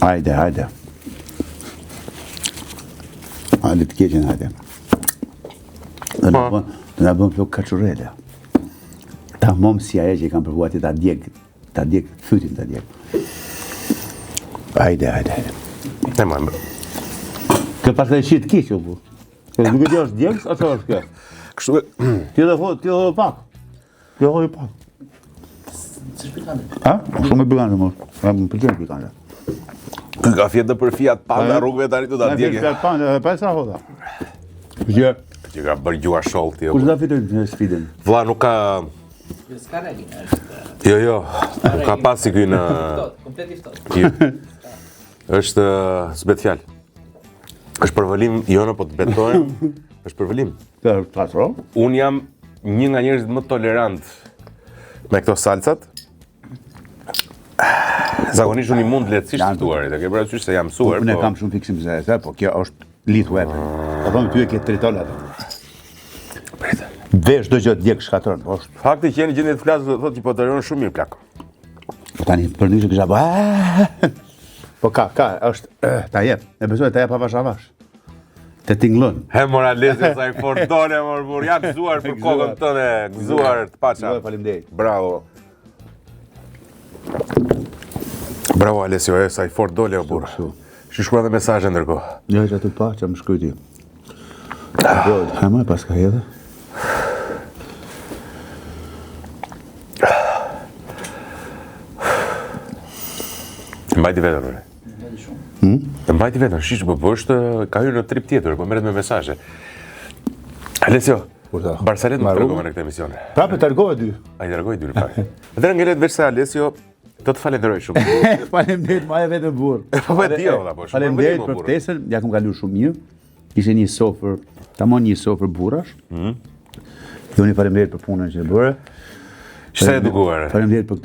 Hajde. Hajde të keqen, hajde. Të na bëm flok kaçurele. Ta mom si ajo që i kam provuar ta djeg fytin ta djeg. Hajde. Ne më. Kjo pas ka shit keq u bu. Nuk e di është djeg apo është kjo? Kështu Ti do pak. Ti do pak. Ha? Shumë pikante më. Më pëlqen pikante. Ky ka fjetë për Fiat Panda rrugëve tani do ta djegë. Fiat Panda, pa sa hoda. Gjë. Që ka bërë gjua shollti. Kush do fitojë në sfidën? Vlla nuk ka S'ka reagime, Jo, nuk ka pasi ky në komplet i ftohtë. është s'bet fjalë. Është përvolim jono po të betohem. Është përvolim. Të patro? Un jam një nga njerëzit më tolerant me këto salcat. Zakonisht unë i mund lehtësisht të ftuarit, e ke parasysh se jam mësuar, Unë po kam shumë fiksim se po kjo është lidh web. Po thonë ty e ke triton atë. Vesh çdo gjë djeg shkatron, po është. fakti që jeni gjendje të flasë thotë që po të rënë shumë mirë plak. Tani për ndryshe kisha bë. Po ka, është ta jep. E besoj ta jep avash avash. Te tingëllon. He moralezi sa i fordone mor burr, ja gëzuar për kokën tënde, gëzuar të paça. Faleminderit. Bravo. Bravo Alessio, sa i fort dole o burr. Shkruaj edhe mesazhe ndërkohë. Jo, që aty pa, që më shkruaj ti. Hajma pas ka edhe. Mbajti vetëm. Të mbajti vetëm, shish po është ka hyrë në trip tjetër, po merret me mesazhe. Alessio, Barsalet më tregova në këtë emision. Prapë largove dy. Ai largoi dy në fakt. Atëherë ngelet veç se Alessio do të falenderoj shumë. Faleminderit, ma e vetëm burr. Po vetë di valla po. Faleminderit për ftesën, ja kam kaluar shumë mirë. Ishte një sofër, tamam një sofër burrash. Joni faleminderit për punën që e bëre. Ç'se edukuar. Faleminderit për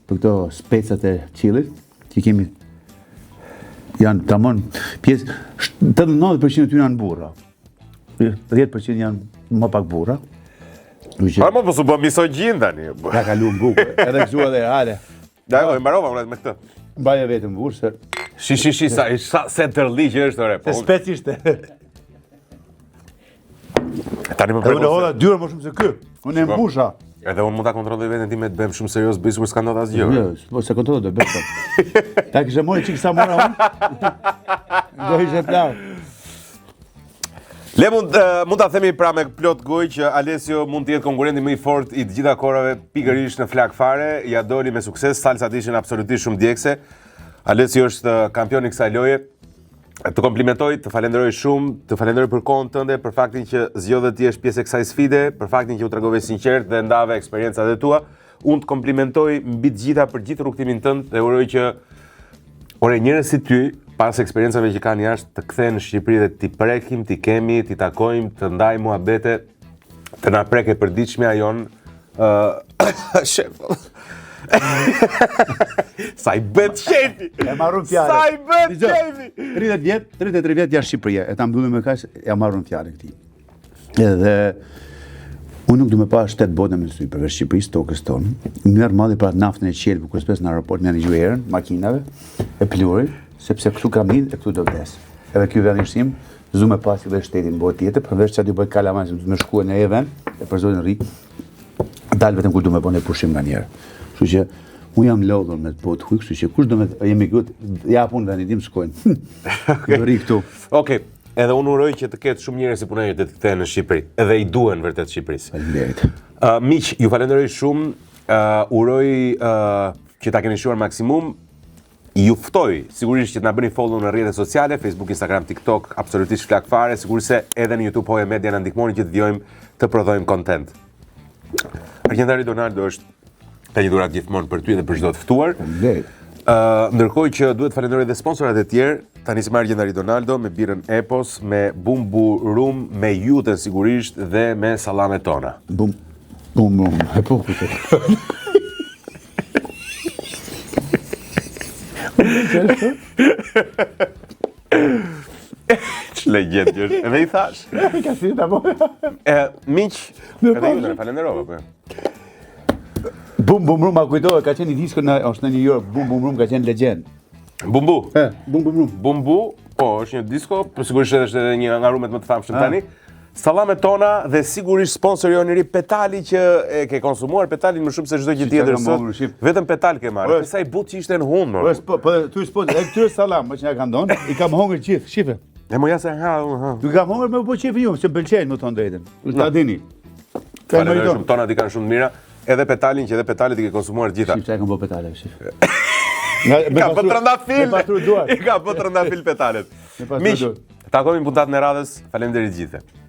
këto specat e qillit që kemi janë tamam pjesë 89% e tyre janë burra. 10% janë më pak burra. Pa më po su bëm misogjin tani. Ja kaluam bukur. Edhe këtu edhe hale. Da, e mbarova unë me këtë. Mbaje vetëm burr se Shi, sa tërli që është ore. Po. spec ishte. Tani më Unë pregon. hoda dyra më shumë se ky. Unë e mbusha. Edhe unë mund ta kontrolloj veten time të bëjmë shumë serioz, bëj sikur s'ka ndodhur asgjë. Jo, po se kontrolloj do bëj. Ta kishe mori çik sa mora unë. Do ishte plan. Le mund ta themi pra me plot gojë që Alessio mund të jetë konkurrenti më i fortë i të gjitha kohërave pikërisht në flak fare, ja doli me sukses, salsat ishin absolutisht shumë djegse. Alessio është kampion i kësaj loje. Të komplimentoj, të falenderoj shumë, të falenderoj për kohën tënde, për faktin që zgjodhe ti është pjesë e kësaj sfide, për faktin që u tregove sinqert dhe ndave eksperiencat e tua. Unë të komplimentoj mbi të gjitha për gjithë rrugtimin tënd dhe uroj që njerëz si ty, pas eksperiencave që kanë jashtë, të kthehen në Shqipëri dhe t'i prekim, t'i kemi, t'i takojmë, të ndajmë muhabete, të na preke përditshmja jon. Shef. Sa i bët shefi! E marrun fjalën. Sa i bët shefi! 30 vjet, 33 vjet jashtë Shqipëria. E ta mbyllim me kaq, ja marrun fjalën këtij. Edhe unë nuk du me pa 7 bote me sy përveç Shqipërisë, tokës tonë. Merr malli për atë naftën e qelbë kur spes në aeroport në Gjuerën, makinave, e plurit, sepse këtu kam lind e këtu do vdes. Edhe ky vend ishim, zu me pasi dhe shtetin botë tjetër, përveç çati bëj kalaman, se më shkuar në një vend, e për zotin rri, dal vetëm kur do më bëni pushim nganjëherë. Kështu që unë jam lodhur me të botë huj, kështu që kush do me jemi këtu, japun vendin tim shkojnë. Do rri këtu. Okej. Edhe unë uroj që të ketë shumë njerëz si punonjë të kthehen në Shqipëri. Edhe i duhen vërtet Shqipërisë. Faleminderit. Miq, ju falenderoj shumë. Uroj që ta keni shuar maksimum. Ju ftoj sigurisht që të na bëni follow në rrjetet sociale, Facebook, Instagram, TikTok, absolutisht flak fare, sigurisht se edhe në YouTube Hoja Media na ndihmoni që të vjojmë të prodhojmë content. Argjendari Donaldo është ka një dhuratë gjithmonë për ty dhe për çdo të ftuar. Faleminderit. Ndërkohë që duhet falenderoj dhe sponsorat e tjerë, tani si marrë Argjendari Donaldo me birën Epos, me Bumbu Rum, me jute sigurisht dhe me sallamet tona. Bum. E po kujtë. Ç'legjend që është. Edhe i thash. Ka thënë apo? Miq, edhe ju falenderova po. Bum Rum, ma kujtohet, ka qenë një disko është në New York, Bum Rum ka qenë legjend. Bumbu. Bum Rum. Bumbu, po, është një disko, por sigurisht është edhe një nga rumet më të famshëm tani. Sallamet tona dhe sigurisht sponsor jonë i ri Petali që e ke konsumuar Petalin më shumë se çdo gjë tjetër sot. Vetëm Petal ke marrë. Sa i butë që ishte në hund. Po, ty s'po, e këtyre sallam, më që na kanë dhënë, i kam hongër gjithë, shife. E më jasë ha. Ju kam hongër me po qefi ju, se pëlqejnë më thon drejtën. Ju ta dini. Ka Falenderoj meriton. shumë, tonat i kanë shumë të mira. Edhe Petalin që edhe Petalit i ke konsumuar gjitha. Shifta e kam bë Petale, shif. Ka po trëndafil. Me patru duar. I ka po trëndafil Petalet. Miq, takohemi në puntatën e radhës. Faleminderit gjithëve.